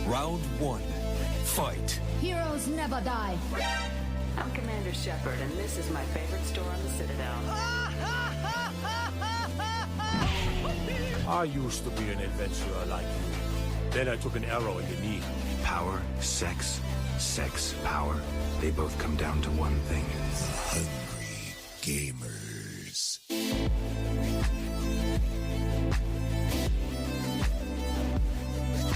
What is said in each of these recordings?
Round one. Fight. Heroes never die. I'm Commander Shepard, and this is my favorite store on the Citadel. I used to be an adventurer like you. Then I took an arrow in the knee. Power, sex, power. They both come down to one thing. Hungry gamers.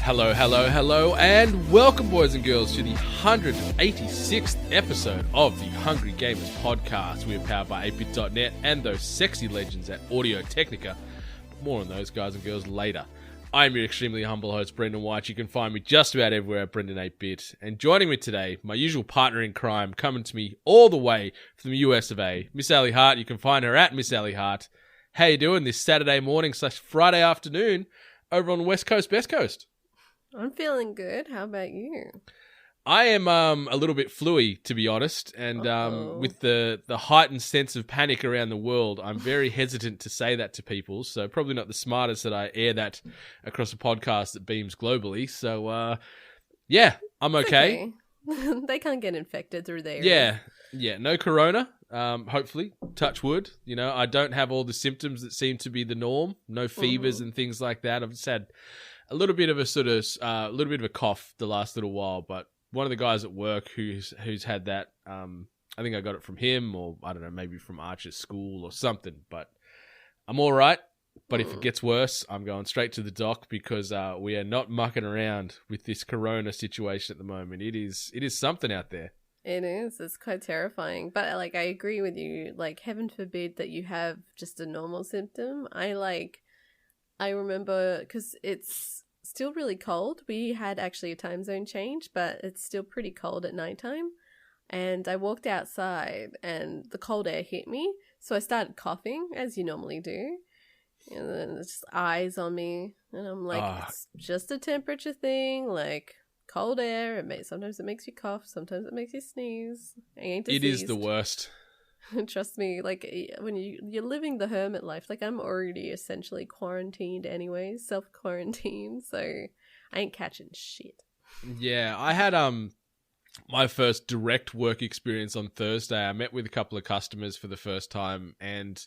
Hello, and welcome, boys and girls, to the 186th episode of the Hungry Gamers podcast. We are powered by 8bit.net and those sexy legends at Audio Technica. More on those guys and girls later. I'm your extremely humble host, Brendan White. You can find me just about everywhere at Brendan 8bit. And joining me today, my usual partner in crime, coming to me all the way from the US of A, Miss Allie Hart. You can find her at Miss Allie Hart. How you doing this Saturday morning / Friday afternoon over on the West Coast, Best Coast? I'm feeling good. How about you? I am a little bit fluey, to be honest, and with the heightened sense of panic around the world, I'm very hesitant to say that to people, so probably not the smartest that I air that across a podcast that beams globally, so yeah, I'm okay. They can't get infected through there. Yeah, no corona, hopefully, touch wood. You know, I don't have all the symptoms that seem to be the norm, no fevers and things like that. I've just had a little bit of a cough the last little while, but one of the guys at work who's had that, I think I got it from him, or I don't know, maybe from Archer's school or something, but I'm all right. But if it gets worse, I'm going straight to the doc because we are not mucking around with this corona situation at the moment. It is something out there. It is. It's quite terrifying. But like, I agree with you. Like, heaven forbid that you have just a normal symptom. I remember, because it's still really cold. We had actually a time zone change, but it's still pretty cold at nighttime. And I walked outside and the cold air hit me. So I started coughing, as you normally do. And then it's just eyes on me. And I'm like, it's just a temperature thing. Like, cold air. Sometimes it makes you cough. Sometimes it makes you sneeze. I ain't diseased. It is the worst. Trust me, like, when you're living the hermit life, like, I'm already essentially quarantined anyway, self-quarantined, so I ain't catching shit. Yeah, I had my first direct work experience on Thursday. I met with a couple of customers for the first time and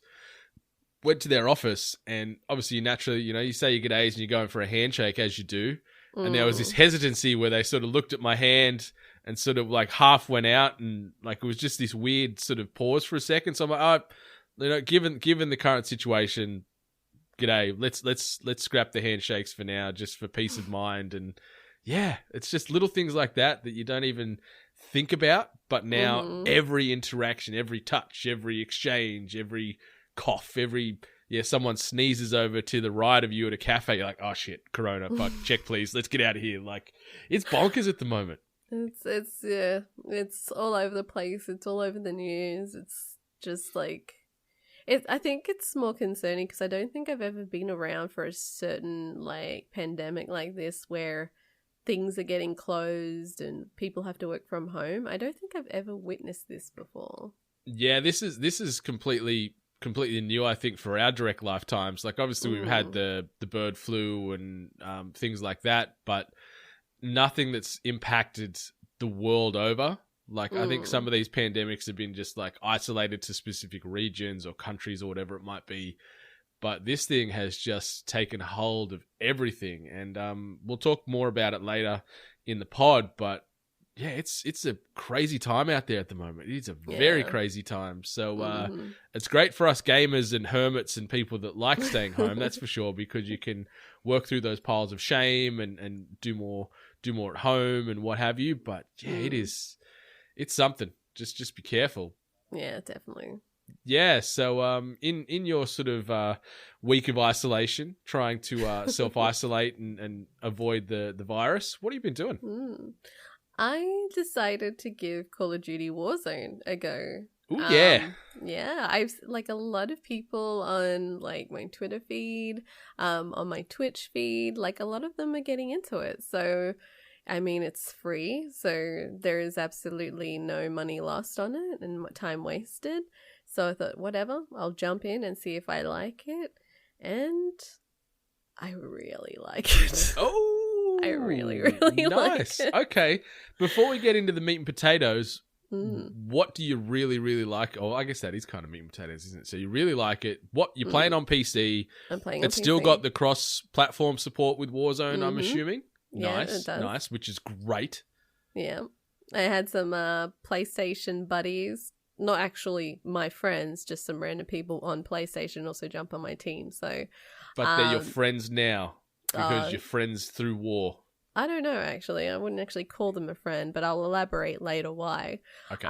went to their office, and obviously naturally, you know, you say your g'days and you're going for a handshake as you do, and there was this hesitancy where they sort of looked at my hand and sort of like half went out, and like it was just this weird sort of pause for a second. So I'm like, you know, given the current situation, g'day, let's scrap the handshakes for now, just for peace of mind. And yeah, it's just little things like that you don't even think about, but now every interaction, every touch, every exchange, every cough, someone sneezes over to the right of you at a cafe, you're like, oh shit, corona, fuck, check please, let's get out of here. Like, it's bonkers at the moment. It's all over the place. It's all over the news. It's just like, I think it's more concerning because I don't think I've ever been around for a certain like pandemic like this where things are getting closed and people have to work from home. I don't think I've ever witnessed this before. Yeah, this is completely new, I think, for our direct lifetimes. Like, obviously we've had the bird flu and things like that, but nothing that's impacted the world over. Like, I think some of these pandemics have been just like isolated to specific regions or countries or whatever it might be. But this thing has just taken hold of everything. And we'll talk more about it later in the pod. But yeah, it's a crazy time out there at the moment. It's a very crazy time. So it's great for us gamers and hermits and people that like staying home, that's for sure, because you can work through those piles of shame and do more at home and what have you. But yeah, it's something. Just be careful. Yeah, definitely. Yeah, so in your sort of week of isolation, trying to self-isolate and avoid the virus, what have you been doing? I decided to give Call of Duty Warzone a go. Ooh, yeah. Yeah, I've like a lot of people on like my Twitter feed, on my Twitch feed, like a lot of them are getting into it. So, I mean, it's free, so there is absolutely no money lost on it and time wasted. So I thought, whatever, I'll jump in and see if I like it. And I really like it. Oh! I really, really nice. like it. Okay. Before we get into the meat and potatoes, Mm. what do you really, really like? Oh, I guess that is kind of meat and potatoes, isn't it? So you really like it. What you're playing on PC? I'm playing. It's on still PC. got the cross-platform support with Warzone. I'm Mhm. assuming. Yeah, Nice, it does. nice, which is great. Yeah, I had some PlayStation buddies. Not actually my friends, just some random people on PlayStation also jump on my team. So, But they're your friends now because uh, you're friends through war. I don't know, actually. I wouldn't actually call them a friend, but I'll elaborate later why. Okay.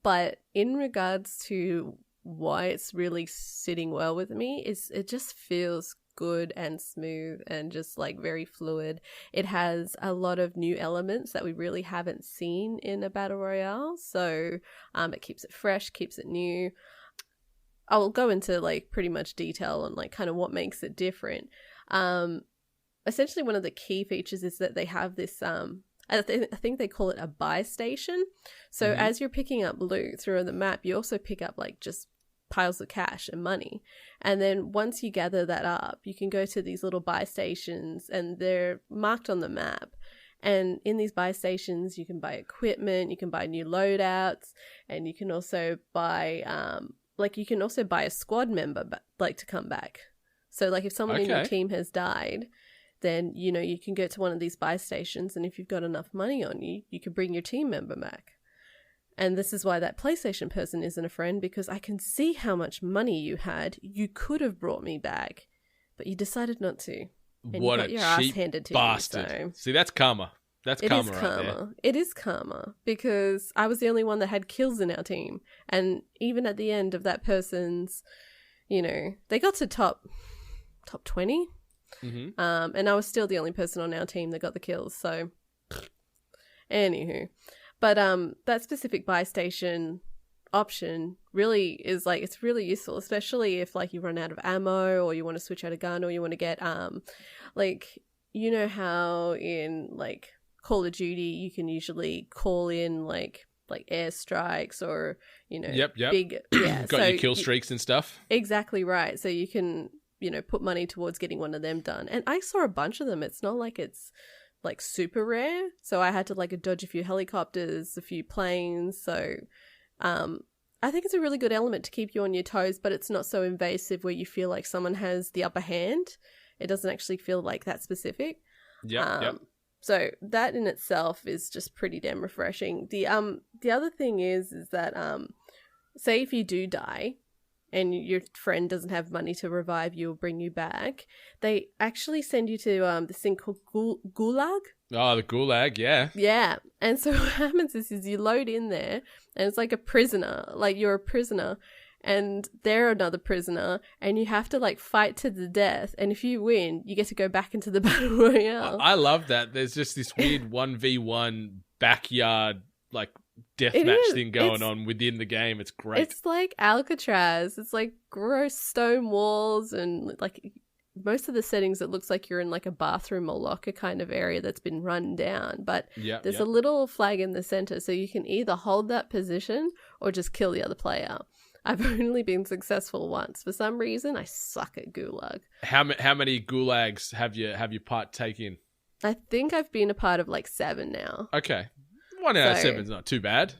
But in regards to why it's really sitting well with me, it just feels good and smooth and just like very fluid. It has a lot of new elements that we really haven't seen in a battle royale. So it keeps it fresh, keeps it new. I'll go into like pretty much detail on like kind of what makes it different. Essentially one of the key features is that they have this I think they call it a buy station. So as you're picking up loot through the map, you also pick up like just piles of cash and money. And then once you gather that up, you can go to these little buy stations and they're marked on the map. And in these buy stations, you can buy equipment, you can buy new loadouts, and you can also buy a squad member like to come back. So like if someone in your team has died, then, you know, you can go to one of these buy stations, and if you've got enough money on you, you can bring your team member back. And this is why that PlayStation person isn't a friend, because I can see how much money you had. You could have brought me back, but you decided not to. And What you got a your ass cheap handed to bastard. you, so. See, that's karma. That's karma It is right karma. there. It is karma, because I was the only one that had kills in our team. And even at the end of that person's, you know, they got to top 20. Mm-hmm. And I was still the only person on our team that got the kills. So, anywho. But that specific buy station option really is like, it's really useful, especially if like you run out of ammo, or you want to switch out a gun, or you want to get like, you know how in like Call of Duty you can usually call in like airstrikes, or, you know, big Got your kill streaks and stuff. Exactly right. So you can, you know, put money towards getting one of them done. And I saw a bunch of them. It's not like it's like super rare. So I had to like dodge a few helicopters, a few planes. So I think it's a really good element to keep you on your toes, but it's not so invasive where you feel like someone has the upper hand. It doesn't actually feel like that specific. Yep. So that in itself is just pretty damn refreshing. The other thing is that say if you do die and your friend doesn't have money to revive you or bring you back, they actually send you to this thing called Gulag. Oh, the Gulag, yeah. Yeah. And so what happens is you load in there, and it's like a prisoner. Like you're a prisoner, and they're another prisoner, and you have to like fight to the death. And if you win, you get to go back into the battle royale. I love that. There's just this weird 1v1 backyard like deathmatch thing going on within the game. It's great. It's like Alcatraz. It's like gross stone walls, and like most of the settings, it looks like you're in like a bathroom or locker kind of area that's been run down. But there's a little flag in the center, so you can either hold that position or just kill the other player. I've only been successful once. For some reason, I suck at Gulag. How many Gulags have you partaken? I think I've been a part of like 7 now. Okay. 1 out of 7 is not too bad.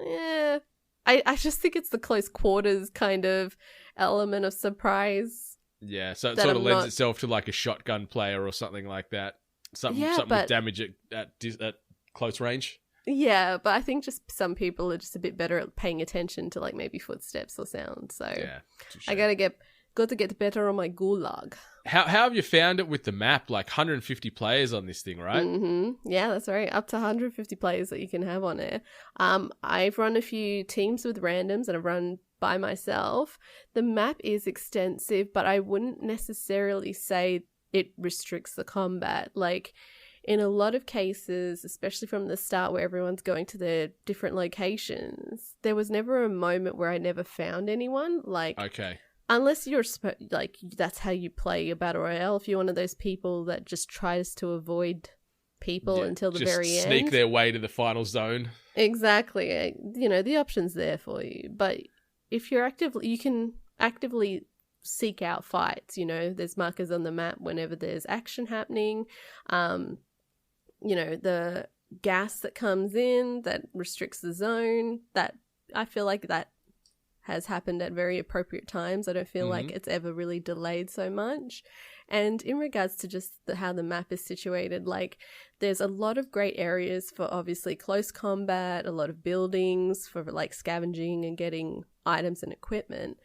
Yeah. I just think it's the close quarters kind of element of surprise. Yeah, so it sort of lends itself to like a shotgun player or something like that. Something with damage at close range. Yeah, but I think just some people are just a bit better at paying attention to like maybe footsteps or sounds. So yeah, I got to get better on my Gulag. How have you found it with the map? Like 150 players on this thing, right? Mm-hmm. Yeah, that's right. Up to 150 players that you can have on it. I've run a few teams with randoms, and I've run by myself. The map is extensive, but I wouldn't necessarily say it restricts the combat. Like in a lot of cases, especially from the start where everyone's going to their different locations, there was never a moment where I never found anyone. Like, okay. Unless you're like, that's how you play a battle royale. If you're one of those people that just tries to avoid people until the very end, sneak their way to the final zone. Exactly. You know, the option's there for you. But if you're you can actively seek out fights. You know, there's markers on the map whenever there's action happening. You know, the gas that comes in that restricts the zone, that I feel like that has happened at very appropriate times. I don't feel like it's ever really delayed so much. And in regards to just how the map is situated, like there's a lot of great areas for obviously close combat, a lot of buildings for like scavenging and getting items and equipment.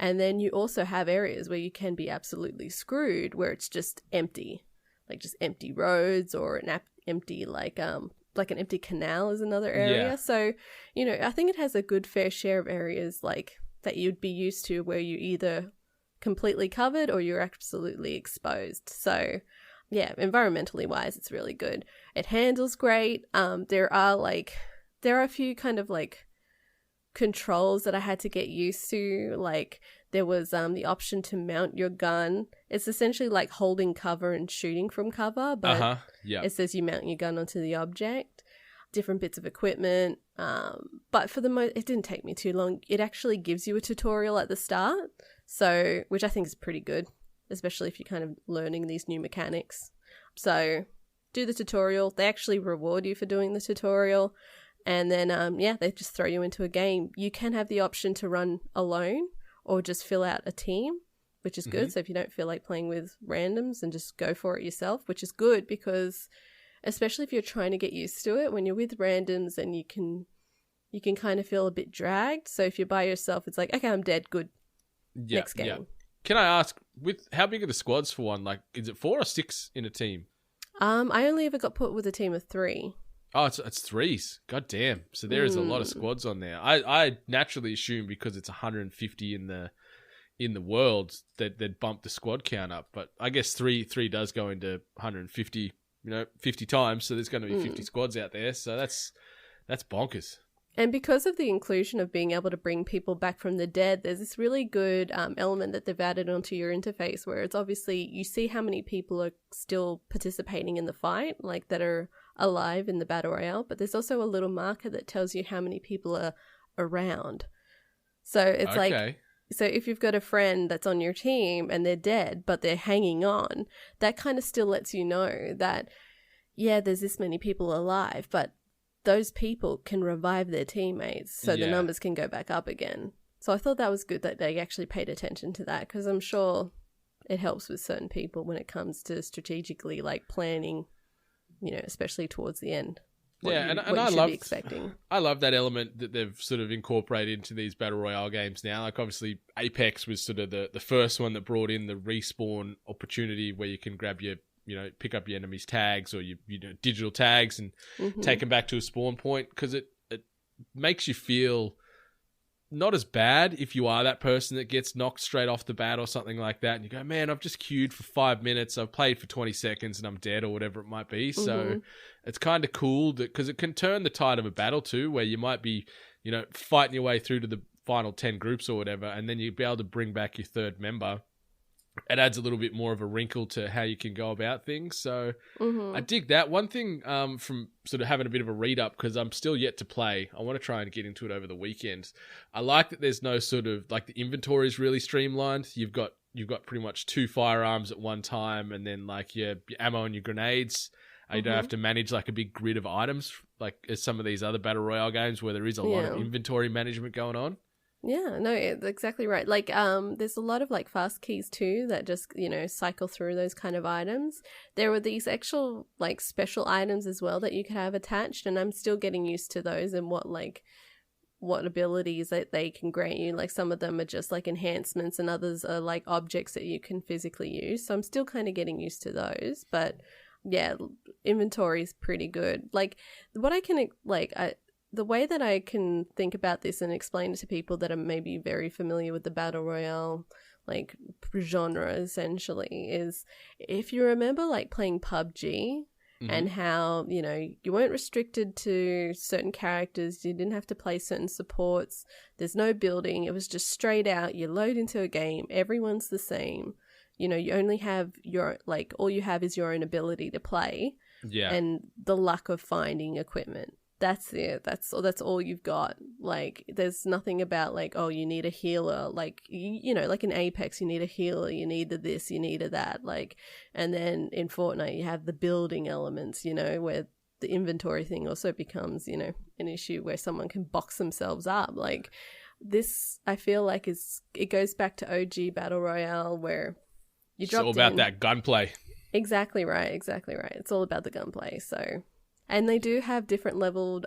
And then you also have areas where you can be absolutely screwed, where it's just empty, like just empty roads, or an empty like an empty canal is another area. Yeah. So, you know, I think it has a good fair share of areas like that you'd be used to, where you either completely covered or you're absolutely exposed. So yeah, environmentally wise, it's really good. It handles great. There are a few kind of like controls that I had to get used to. Like there was the option to mount your gun. It's essentially like holding cover and shooting from cover, but it says you mount your gun onto the object. Different bits of equipment, but for the most, it didn't take me too long. It actually gives you a tutorial at the start, so which I think is pretty good, especially if you're kind of learning these new mechanics. So do the tutorial. They actually reward you for doing the tutorial, and then they just throw you into a game. You can have the option to run alone or just fill out a team, which is good. So if you don't feel like playing with randoms, and just go for it yourself, which is good, because especially if you're trying to get used to it, when you're with randoms, and you can kind of feel a bit dragged. So if you're by yourself, it's like, okay, I'm dead, good. Next game. Yeah. Can I ask, with how big are the squads for one? Like, is it 4 or 6 in a team? I only ever got put with a team of 3. Oh, it's 3s. God damn. So there is a lot of squads on there. I naturally assume because it's 150 in the world that they'd bump the squad count up. But I guess 3 does go into 150. 50 times, so there's going to be 50 squads out there, so that's bonkers. And because of the inclusion of being able to bring people back from the dead, there's this really good element that they've added onto your interface, where it's obviously, you see how many people are still participating in the fight, like that are alive in the Battle Royale, but there's also a little marker that tells you how many people are around. So it's like, so if you've got a friend that's on your team and they're dead, but they're hanging on, that kind of still lets you know that, yeah, there's this many people alive, but those people can revive their teammates, so the numbers can go back up again. So I thought that was good that they actually paid attention to that, because I'm sure it helps with certain people when it comes to strategically like planning, especially towards the end. And I love that element that they've sort of incorporated into these Battle Royale games now. Like obviously Apex was sort of the first one that brought in the respawn opportunity, where you can grab your, pick up your enemy's tags or your digital tags and take them back to a spawn point, because it makes you feel not as bad if you are that person that gets knocked straight off the bat or something like that, and you go, man, I've just queued for 5 minutes, I've played for 20 seconds and I'm dead, or whatever it might be. So it's kind of cool because it can turn the tide of a battle too, where you might be, fighting your way through to the final 10 groups or whatever, and then you'll be able to bring back your third member. It adds a little bit more of a wrinkle to how you can go about things. So I dig that. One thing from sort of having a bit of a read up, because I'm still yet to play, I want to try and get into it over the weekend. I like that there's no sort of, like, the inventory is really streamlined. You've got pretty much 2 firearms at one time, and then like your ammo and your grenades. You don't have to manage like a big grid of items like as some of these other Battle Royale games, where there is a lot of inventory management going on. Yeah, no, exactly right. Like, there's a lot of like fast keys too that just, cycle through those kind of items. There were these actual like special items as well that you could have attached, and I'm still getting used to those and what abilities that they can grant you. Like some of them are just like enhancements, and others are like objects that you can physically use. So I'm still kind of getting used to those, but yeah, inventory is pretty good. Like what I can the way that I can think about this and explain it to people that are maybe very familiar with the Battle Royale like genre essentially is, if you remember like playing PUBG and how, you weren't restricted to certain characters, you didn't have to play certain supports, there's no building, it was just straight out, you load into a game, everyone's the same, you only have all you have is your own ability to play and the luck of finding equipment. That's it. That's all you've got. Like, there's nothing about like, oh, you need a healer. Like, like in Apex, you need a healer, you needed this, you needed that. Like, and then in Fortnite, you have the building elements, where the inventory thing also becomes, an issue where someone can box themselves up. Like, this, I feel like it goes back to OG Battle Royale where you dropped in. It's all about that gunplay. Exactly right. It's all about the gunplay. So, and they do have different leveled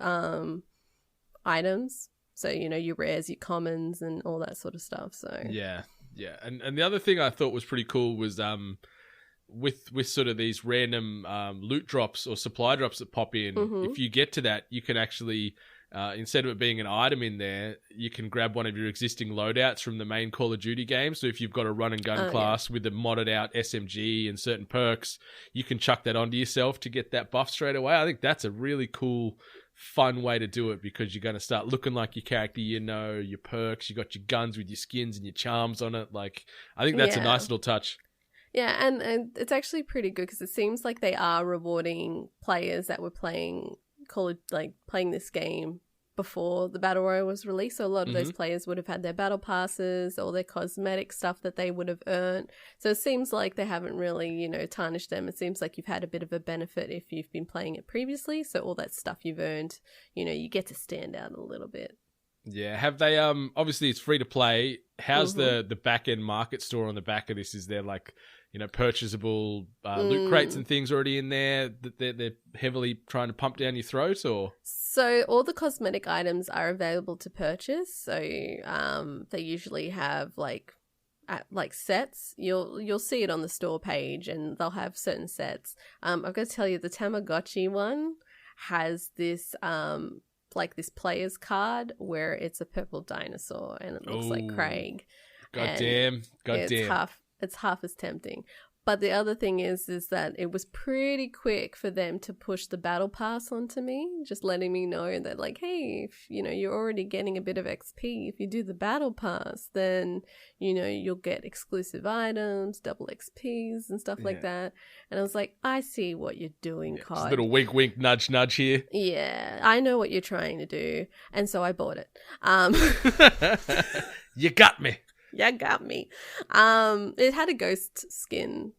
items. So, your rares, your commons, and all that sort of stuff. So yeah. And the other thing I thought was pretty cool was with sort of these random loot drops or supply drops that pop in. If you get to that, you can actually instead of it being an item in there, you can grab one of your existing loadouts from the main Call of Duty game. So if you've got a run and gun class with a modded out SMG and certain perks, you can chuck that onto yourself to get that buff straight away. I think that's a really cool, fun way to do it, because you're going to start looking like your character, your perks, you got your guns with your skins and your charms on it. Like, I think that's a nice little touch. Yeah, and it's actually pretty good because it seems like they are rewarding players that were playing playing this game before the Battle Royale was released. So a lot of those players would have had their battle passes, all their cosmetic stuff that they would have earned. So it seems like they haven't really, tarnished them. It seems like you've had a bit of a benefit if you've been playing it previously. So all that stuff you've earned, you get to stand out a little bit. Yeah, have they obviously it's free to play. How's the back end market store on the back of this? Is there like, purchasable loot crates and things already in there that they're heavily trying to pump down your throat, or? So all the cosmetic items are available to purchase. So they usually have like sets. You'll see it on the store page, and they'll have certain sets. I've got to tell you, the Tamagotchi one has this this player's card where it's a purple dinosaur and it looks like Craig. Goddamn. It's half as tempting. But the other thing is that it was pretty quick for them to push the battle pass onto me, just letting me know that like, hey, if you're already getting a bit of XP, if you do the battle pass, then you'll get exclusive items, double XPs and stuff like that. And I was like, I see what you're doing, COD. Just a little wink wink nudge nudge here. Yeah, I know what you're trying to do. And so I bought it. You got me. Yeah, got me. It had a Ghost skin.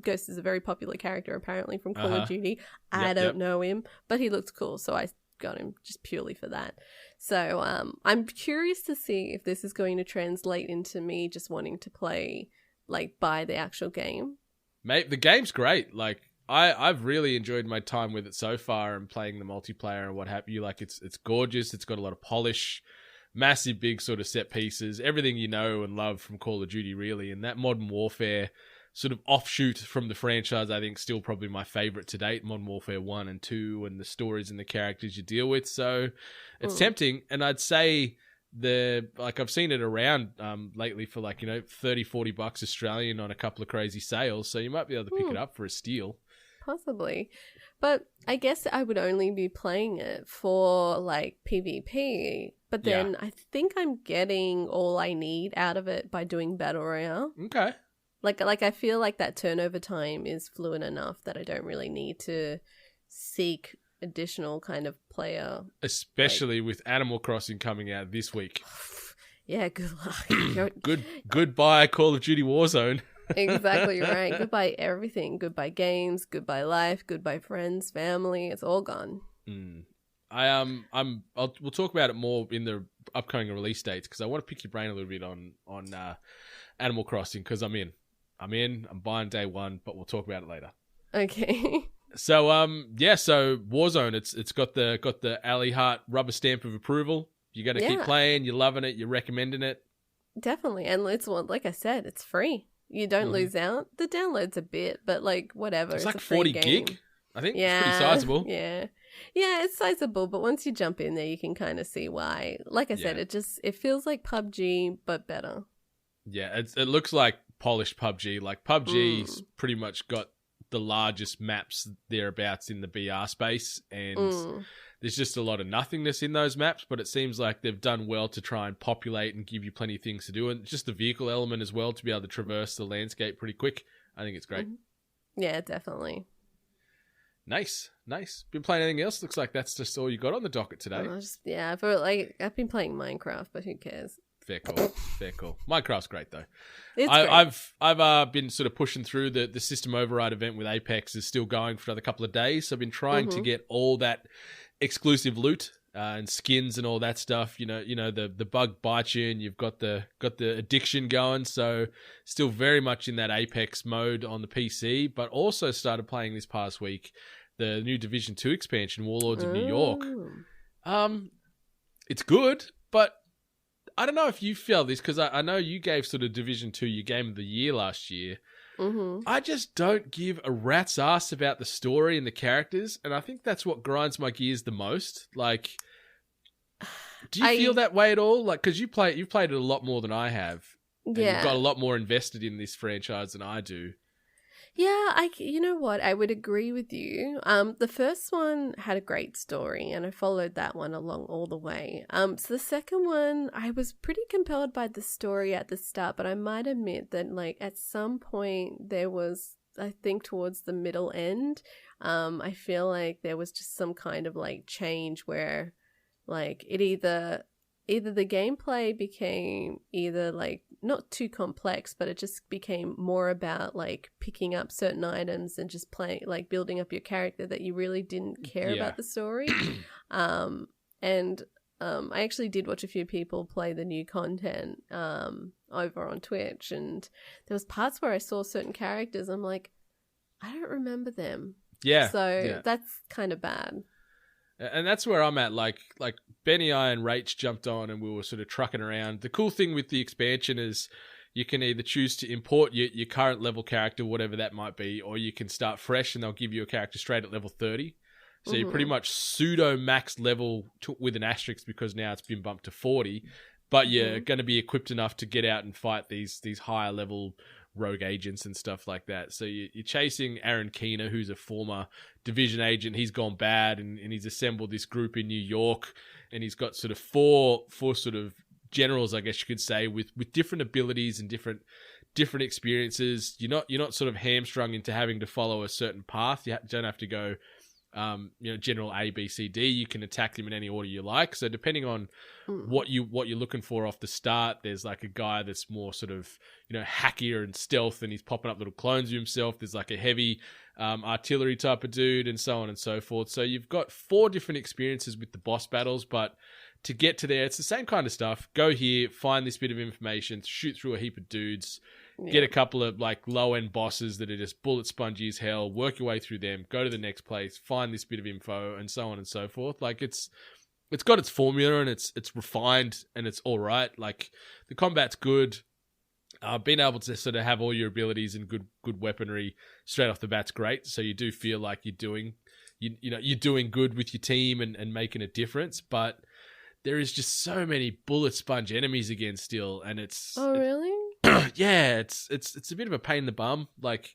Ghost is a very popular character, apparently, from Call of Duty. I don't know him, but he looked cool, so I got him just purely for that. So I'm curious to see if this is going to translate into me just wanting to play, buy the actual game. Mate, the game's great. Like, I've really enjoyed my time with it so far, and playing the multiplayer and what have you. Like, it's gorgeous. It's got a lot of polish. Massive, big sort of set pieces, everything you know and love from Call of Duty, really. And that Modern Warfare sort of offshoot from the franchise, I think, still probably my favorite to date. Modern Warfare 1 and 2, and the stories and the characters you deal with. So it's tempting. And I'd say I've seen it around lately for $30-40 Australian on a couple of crazy sales. So you might be able to pick it up for a steal. Possibly. But I guess I would only be playing it for PvP. But then I think I'm getting all I need out of it by doing Battle Royale. Okay. Like I feel like that turnover time is fluent enough that I don't really need to seek additional kind of player. Especially with Animal Crossing coming out this week. Yeah, good luck. Goodbye, Call of Duty Warzone. Exactly right. Goodbye everything. Goodbye games. Goodbye life. Goodbye friends, family. It's all gone. We'll talk about it more in the upcoming release dates, because I want to pick your brain a little bit on Animal Crossing, because I'm buying day one, but we'll talk about it later. Okay. So so Warzone, it's got the Ali Hart rubber stamp of approval. You got to keep playing. You're loving it. You're recommending it. Definitely, and it's like I said, it's free. You don't lose out. The download's a bit, but whatever. It's like a 40 gig. I think it's pretty sizable. Yeah, it's sizable, but once you jump in there, you can kind of see why. Like I said, it feels like PUBG but better. Yeah, it looks like polished PUBG. Like PUBG's pretty much got the largest maps thereabouts in the BR space, and there's just a lot of nothingness in those maps, but it seems like they've done well to try and populate and give you plenty of things to do, and just the vehicle element as well, to be able to traverse the landscape pretty quick. I think it's great. Yeah, definitely. Nice. Been playing anything else? Looks like that's just all you got on the docket today. I feel like I've been playing Minecraft, but who cares? Fair call. Minecraft's great though. It's great. I've been sort of pushing through the system override event with Apex is still going for another couple of days. So I've been trying to get all that exclusive loot and skins and all that stuff. You know the bug bites you and you've got the addiction going. So still very much in that Apex mode on the PC, but also started playing this past week the new Division 2 expansion, Warlords of New York. It's good, but I don't know if you feel this because I know you gave sort of Division 2 your game of the year last year. I just don't give a rat's ass about the story and the characters, and I think that's what grinds my gears the most. Like, do you feel that way at all? Like, because you've played it a lot more than I have. And you've got a lot more invested in this franchise than I do. Yeah, you know what? I would agree with you. The first one had a great story, and I followed that one along all the way. So the second one, I was pretty compelled by the story at the start, but I might admit that, like, at some point there was, I think, towards the middle end, I feel like there was just some kind of like change where, like, it either the gameplay became either like not too complex, but it just became more about like picking up certain items and just playing, like building up your character, that you really didn't care about the story. I actually did watch a few people play the new content over on Twitch, and there was parts where I saw certain characters, I'm like, I don't remember them. Yeah. So that's kind of bad. And that's where I'm at. Like Benny, I, and Rach jumped on and we were sort of trucking around. The cool thing with the expansion is you can either choose to import your current level character, whatever that might be, or you can start fresh and they'll give you a character straight at level 30. So you're pretty much pseudo max level with an asterisk because now it's been bumped to 40. But you're going to be equipped enough to get out and fight these higher level rogue agents and stuff like that. So you're chasing Aaron Keener, who's a former Division agent. He's gone bad and he's assembled this group in New York, and he's got sort of four sort of generals, I guess you could say, with different abilities and different experiences. You're not sort of hamstrung into having to follow a certain path. You don't have to go general A, B, C, D. You can attack them in any order you like. So depending on what you're looking for off the start, there's like a guy that's more sort of, hackier and stealth, and he's popping up little clones of himself. There's like a heavy artillery type of dude, and so on and so forth. So you've got 4 different experiences with the boss battles, but to get to there, it's the same kind of stuff. Go here, find this bit of information, shoot through a heap of dudes, get a couple of like low-end bosses that are just bullet spongy as hell, work your way through them, go to the next place, find this bit of info, and so on and so forth. Like, it's got its formula, and it's refined, and it's all right. Like, the combat's good. Being able to sort of have all your abilities and good weaponry straight off the bat's great. So you do feel like you're doing good with your team and making a difference. But there is just so many bullet sponge enemies again still, and it's really? Yeah, it's a bit of a pain in the bum. Like,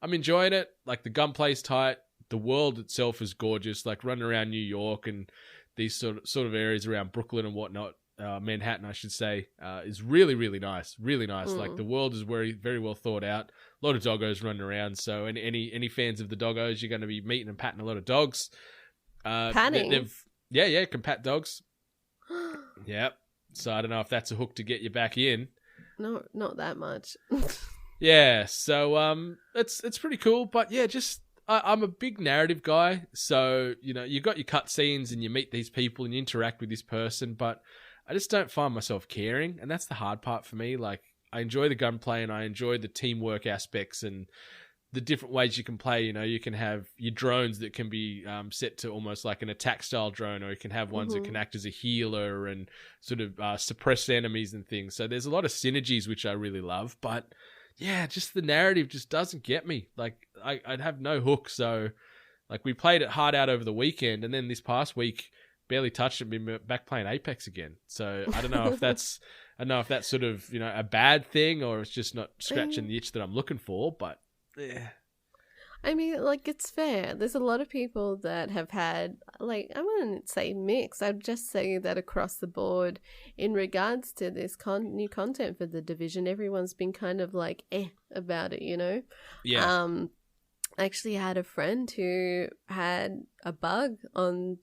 I'm enjoying it. Like, the gunplay's tight. The world itself is gorgeous. Like, running around New York and these sort of areas around Brooklyn and whatnot, Manhattan, I should say, is really, really nice. Really nice. Like, the world is very, very well thought out. A lot of doggos running around. So any fans of the doggos, you're going to be meeting and patting a lot of dogs. Patting? Yeah, can pat dogs. Yep. So I don't know if that's a hook to get you back in. No, not that much. Yeah, so it's pretty cool, but yeah, just I'm a big narrative guy, so you got your cutscenes and you meet these people and you interact with this person, but I just don't find myself caring, and that's the hard part for me. Like, I enjoy the gunplay and I enjoy the teamwork aspects and the different ways you can play. You can have your drones that can be set to almost like an attack style drone, or you can have ones that can act as a healer and sort of suppress enemies and things. So there's a lot of synergies, which I really love. But yeah, just the narrative just doesn't get me. Like, I'd have no hook. So like, we played it hard out over the weekend, and then this past week barely touched it. Been back playing Apex again. So I don't know if that's sort of a bad thing, or it's just not scratching the itch that I'm looking for. But yeah. I mean, like, it's fair. There's a lot of people that have had, like, I wouldn't say mixed. I'd just say that across the board, in regards to this new content for the Division, everyone's been kind of like about it, Yeah. actually had a friend who had a bug on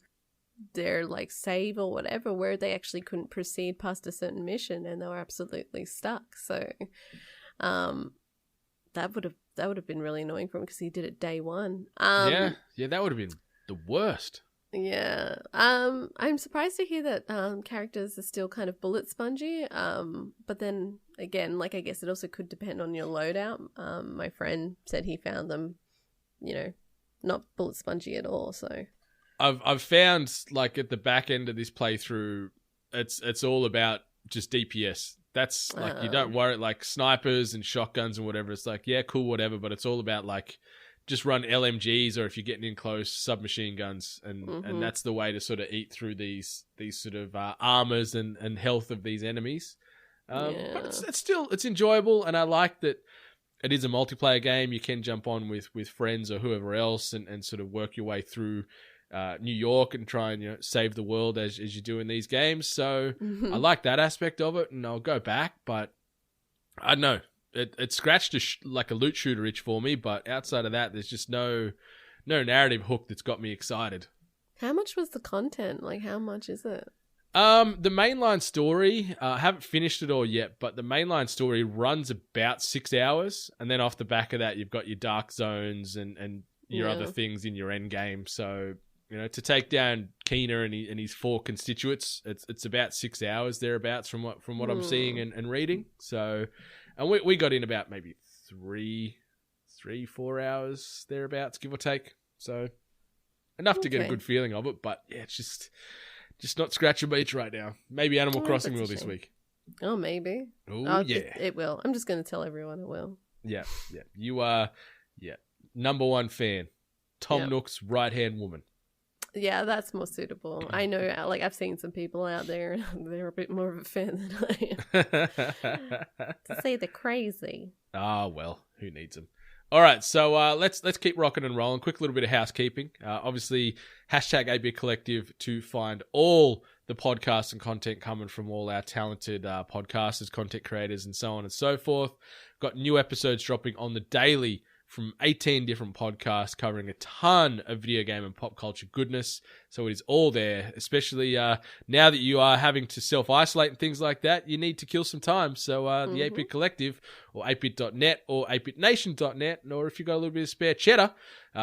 their like save or whatever where they actually couldn't proceed past a certain mission and they were absolutely stuck. So that would have been really annoying for him because he did it day one. Yeah, that would have been the worst. Yeah. I'm surprised to hear that characters are still kind of bullet spongy. But then again, like I guess it also could depend on your loadout. My friend said he found them, not bullet spongy at all. So I've found like at the back end of this playthrough, it's all about just DPS. That's like you don't worry like snipers and shotguns and whatever. It's like yeah, cool, whatever. But it's all about like just run LMGs or if you're getting in close, submachine guns, and that's the way to sort of eat through these sort of armors and health of these enemies. But it's enjoyable, and I like that it is a multiplayer game. You can jump on with friends or whoever else and sort of work your way through New York and try and save the world as you do in these games. So I like that aspect of it, and I'll go back. But I don't know. It scratched like a loot shooter itch for me, but outside of that, there's just no narrative hook that's got me excited. how much was the content? Like, how much is it? The mainline story, I haven't finished it all yet, but the mainline story runs about 6 hours, and then off the back of that, you've got your dark zones and your other things in your end game. So, to take down Keener and his 4 constituents, it's about 6 hours thereabouts from what I'm seeing and reading. So. And we got in about maybe 4 hours thereabouts, give or take. So enough to get a good feeling of it. But yeah, it's just not scratching beach right now. Maybe Animal Crossing will this week. Oh, maybe. Oh, yeah. It will. I'm just going to tell everyone it will. Yeah. You are, number one fan. Tom Nook's right-hand woman. Yeah, that's more suitable. I know, like, I've seen some people out there, they're a bit more of a fan than I am. To say they're crazy. Ah, well, who needs them? All right, so let's keep rocking and rolling. Quick little bit of housekeeping. Obviously, hashtag 8-Bit Collective to find all the podcasts and content coming from all our talented podcasters, content creators, and so on and so forth. Got new episodes dropping on the daily from 18 different podcasts covering a ton of video game and pop culture goodness. So it is all there, especially now that you are having to self-isolate and things like that. You need to kill some time. So the 8-Bit Collective or 8bit.net or 8bitnation.net, or if you've got a little bit of spare cheddar,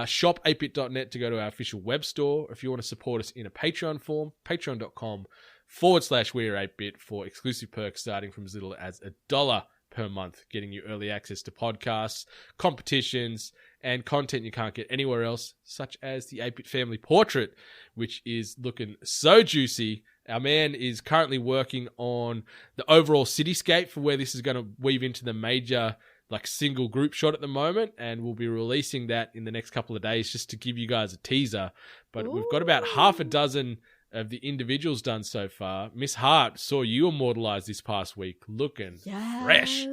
shop 8bit.net to go to our official web store. If you want to support us in a Patreon form, patreon.com/we're8bit for exclusive perks starting from as little as $1 per month, getting you early access to podcasts, competitions, and content you can't get anywhere else, such as the 8-Bit Family Portrait, which is looking so juicy. Our man is currently working on the overall cityscape for where this is going to weave into the major single group shot at the moment, and we'll be releasing that in the next couple of days just to give you guys a teaser. But we've got about half a dozen of the individuals done so far. Miss Hart saw you immortalized this past week, looking fresh.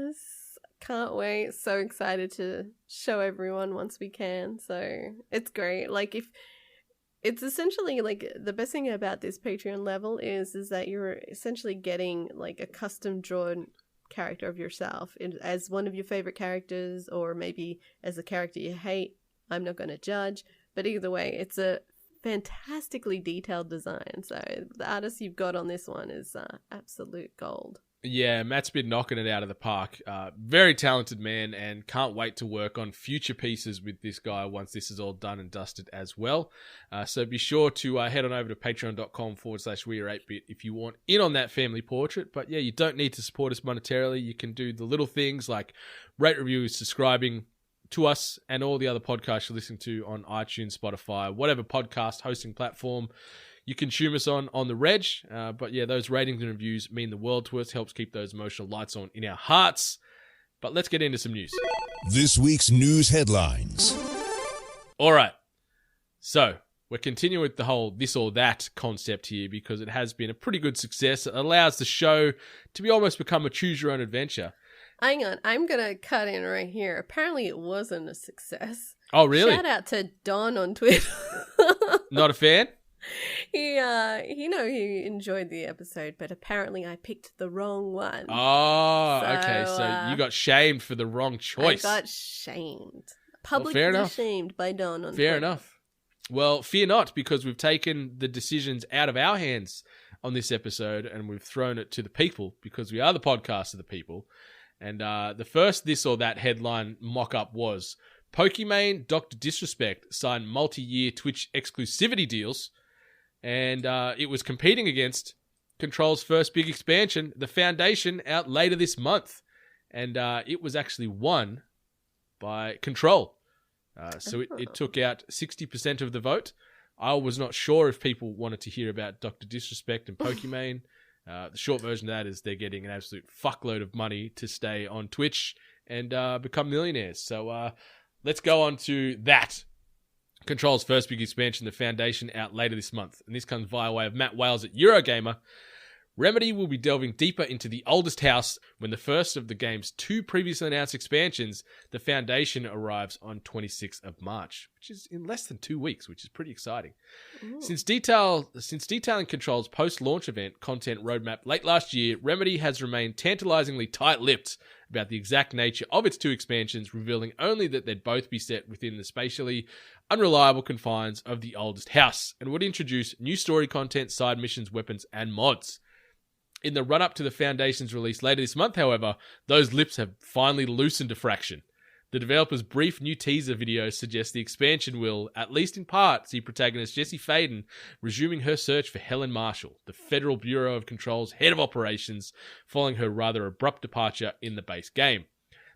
Can't wait. So excited to show everyone once we can. So it's great. Like, if it's essentially like the best thing about this Patreon level is that you're essentially getting like a custom drawn character of yourself as one of your favorite characters, or maybe as a character you hate. I'm not going to judge, but either way, it's a fantastically detailed design. So the artist you've got on this one is absolute gold. Yeah, Matt's been knocking it out of the park. Very talented man, and can't wait to work on future pieces with this guy once this is all done and dusted as well. So be sure to head on over to patreon.com/weare8bit if you want in on that family portrait. But yeah, you don't need to support us monetarily. You can do the little things like rate, review, subscribing to us and all the other podcasts you listen to on iTunes, Spotify, whatever podcast hosting platform you consume us on the reg. But yeah, those ratings and reviews mean the world to us, helps keep those emotional lights on in our hearts. But let's get into some news. This week's news headlines. All right. So we're continuing with the whole this or that concept here because it has been a pretty good success. It allows the show to be almost become a choose your own adventure. Hang on, I'm going to cut in right here. Apparently it wasn't a success. Oh, really? Shout out to Don on Twitter. Not a fan? He enjoyed the episode, but apparently I picked the wrong one. Oh, okay. So you got shamed for the wrong choice. I got shamed. Publicly shamed by Don on Fair Twitter. enough. Well, fear not, because we've taken the decisions out of our hands on this episode and we've thrown it to the people, because we are the podcast of the people. And the first this or that headline mock-up was Pokimane Dr. Disrespect signed multi-year Twitch exclusivity deals, and it was competing against Control's first big expansion, The Foundation, out later this month. And it was actually won by Control. So it took out 60% of the vote. I was not sure if people wanted to hear about Dr. Disrespect and Pokimane. The short version of that is they're getting an absolute fuckload of money to stay on Twitch and become millionaires. So let's go on to that. Control's first big expansion, The Foundation, out later this month. And this comes via way of Matt Wales at Eurogamer. Remedy will be delving deeper into the oldest house when the first of the game's 2 previously announced expansions, The Foundation, arrives on 26th of March, which is in less than 2 weeks, which is pretty exciting. Since detailing Control's post-launch event content roadmap late last year, Remedy has remained tantalizingly tight-lipped about the exact nature of its 2 expansions, revealing only that they'd both be set within the spatially unreliable confines of the oldest house, and would introduce new story content, side missions, weapons, and mods. In the run-up to the Foundation's release later this month, however, those lips have finally loosened a fraction. The developer's brief new teaser video suggests the expansion will, at least in part, see protagonist Jessie Faden resuming her search for Helen Marshall, the Federal Bureau of Control's head of operations, following her rather abrupt departure in the base game.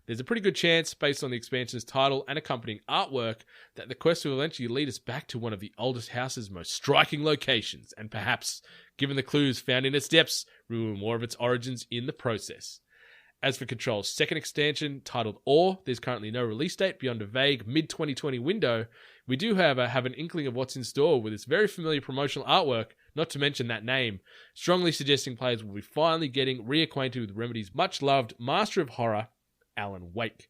There's a pretty good chance, based on the expansion's title and accompanying artwork, that the quest will eventually lead us back to one of the oldest house's most striking locations, and perhaps, given the clues found in its depths, reveal more of its origins in the process. As for Control's second expansion, titled Ore, there's currently no release date beyond a vague mid-2020 window. We do, however, have an inkling of what's in store with its very familiar promotional artwork, not to mention that name, strongly suggesting players will be finally getting reacquainted with Remedy's much-loved master of horror, Alan Wake.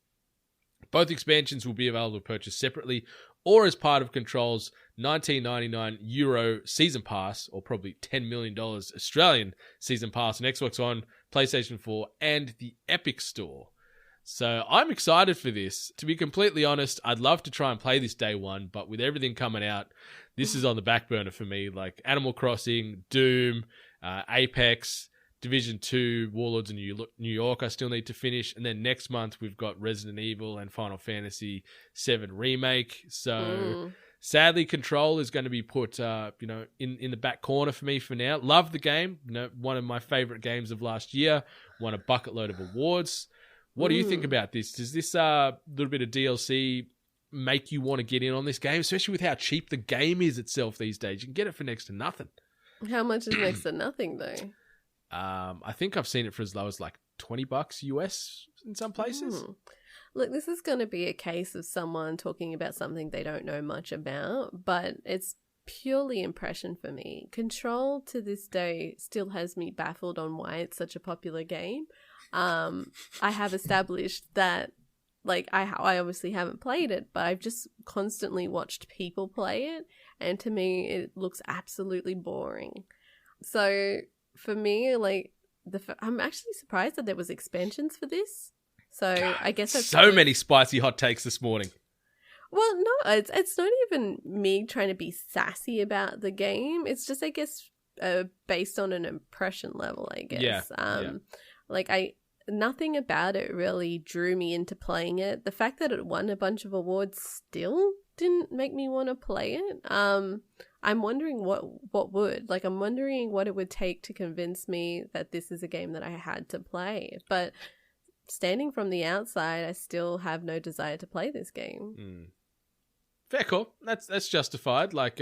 Both expansions will be available to purchase separately or as part of Control's €19.99 season pass, or probably $10 million Australian season pass on Xbox One, PlayStation 4, and the Epic Store. So I'm excited for this. To be completely honest, I'd love to try and play this day one, but with everything coming out, this is on the back burner for me. Like Animal Crossing, Doom, Apex, Division 2, Warlords in New York I still need to finish. And then next month we've got Resident Evil and Final Fantasy VII Remake. So sadly, Control is going to be put in the back corner for me for now. Love the game. One of my favorite games of last year. Won a bucket load of awards. What do you think about this? Does this little bit of DLC make you want to get in on this game, especially with how cheap the game is itself these days? You can get it for next to nothing. How much is next to nothing, though? I think I've seen it for as low as like $20 US in some places. Look, this is going to be a case of someone talking about something they don't know much about, but it's purely impression for me. Control to this day still has me baffled on why it's such a popular game. I have established that, like, I obviously haven't played it, but I've just constantly watched people play it, and to me, it looks absolutely boring. So for me, like, I'm actually surprised that there was expansions for this. So God, I guess that's so many spicy hot takes this morning. Well, no, it's not even me trying to be sassy about the game. It's just, I guess, based on an impression level, I guess. Like, nothing about it really drew me into playing it. The fact that it won a bunch of awards still didn't make me want to play it. I'm wondering what would. Like, I'm wondering what it would take to convince me that this is a game that I had to play. But standing from the outside, I still have no desire to play this game. Fair call. That's justified. Like,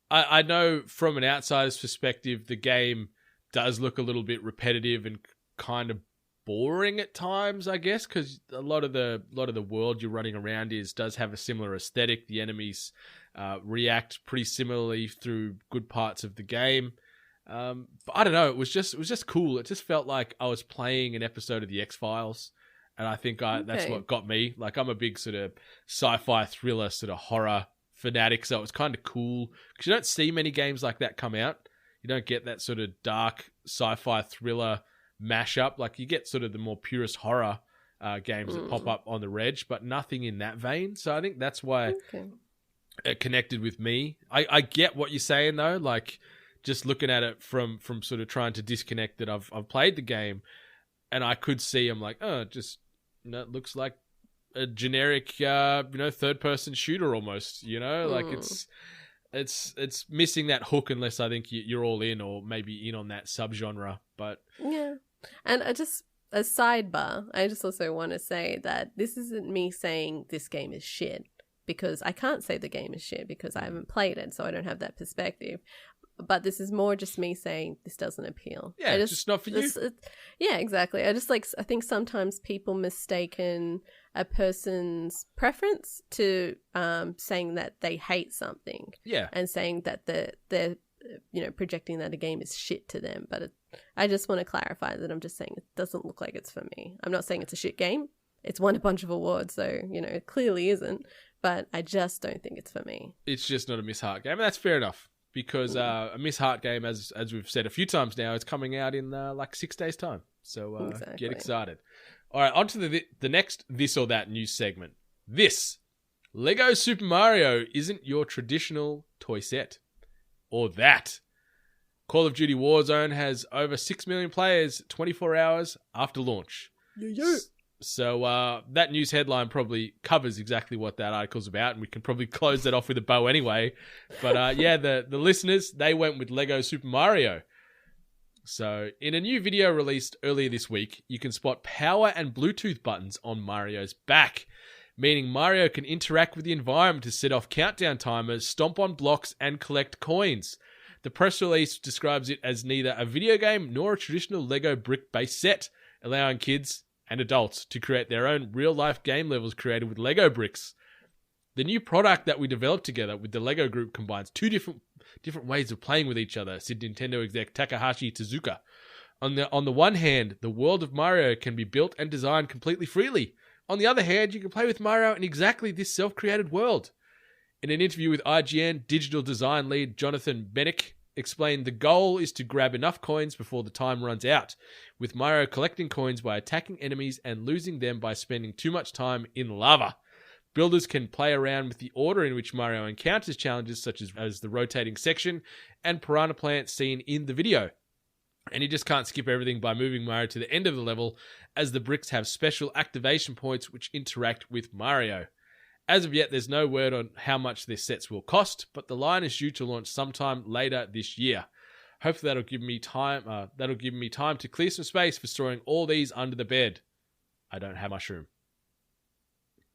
I know from an outsider's perspective, the game does look a little bit repetitive and kind of boring at times, I guess, because a lot of the world you're running around does have a similar aesthetic. The enemies react pretty similarly through good parts of the game. But I don't know. It was just cool. It just felt like I was playing an episode of the X-Files, and I think that's what got me. Like, I'm a big sort of sci-fi thriller, sort of horror fanatic, so it was kind of cool because you don't see many games like that come out. You don't get that sort of dark sci-fi thriller mashup. Like, you get sort of the more purest horror games that pop up on the reg, but nothing in that vein. So I think that's why it connected with me. I get what you're saying though, like just looking at it from sort of trying to disconnect that I've played the game, and I could see I'm like, oh, just it looks like a generic third person shooter almost. Like it's missing that hook unless I think you're all in or maybe in on that subgenre. But yeah, and a sidebar, I just also want to say that this isn't me saying this game is shit, because I can't say the game is shit because I haven't played it, so I don't have that perspective. But this is more just me saying this doesn't appeal. Yeah, it's just not for you. Yeah, exactly. I think sometimes people mistaken a person's preference to saying that they hate something. Yeah. And saying that they're projecting that a game is shit to them. But I just want to clarify that I'm just saying it doesn't look like it's for me. I'm not saying it's a shit game. It's won a bunch of awards, so, it clearly isn't. But I just don't think it's for me. It's just not a Miss Hart game. And that's fair enough. Because a Miss Hart game, as we've said a few times now, is coming out in like 6 days' time. So exactly. Get excited. All right, on to the next This or That news segment. This, Lego Super Mario isn't your traditional toy set. Or that, Call of Duty Warzone has over 6 million players 24 hours after launch. Yeah. So that news headline probably covers exactly what that article's about, and we can probably close that off with a bow anyway. But the listeners, they went with Lego Super Mario. So in a new video released earlier this week, you can spot power and Bluetooth buttons on Mario's back, meaning Mario can interact with the environment to set off countdown timers, stomp on blocks, and collect coins. The press release describes it as neither a video game nor a traditional Lego brick-based set, allowing kids and adults to create their own real-life game levels created with Lego bricks. The new product that we developed together with the Lego group combines two different ways of playing with each other, said Nintendo exec Takahashi Tezuka. On the one hand, the world of Mario can be built and designed completely freely. On the other hand, you can play with Mario in exactly this self-created world. In an interview with IGN, digital design lead Jonathan Bennick explained the goal is to grab enough coins before the time runs out, with Mario collecting coins by attacking enemies and losing them by spending too much time in lava. Builders can play around with the order in which Mario encounters challenges such as the rotating section and piranha plant seen in the video. And you just can't skip everything by moving Mario to the end of the level, as the bricks have special activation points which interact with Mario. As of yet, there's no word on how much their sets will cost, but the line is due to launch sometime later this year. Hopefully that'll give me time to clear some space for storing all these under the bed. I don't have mushroom.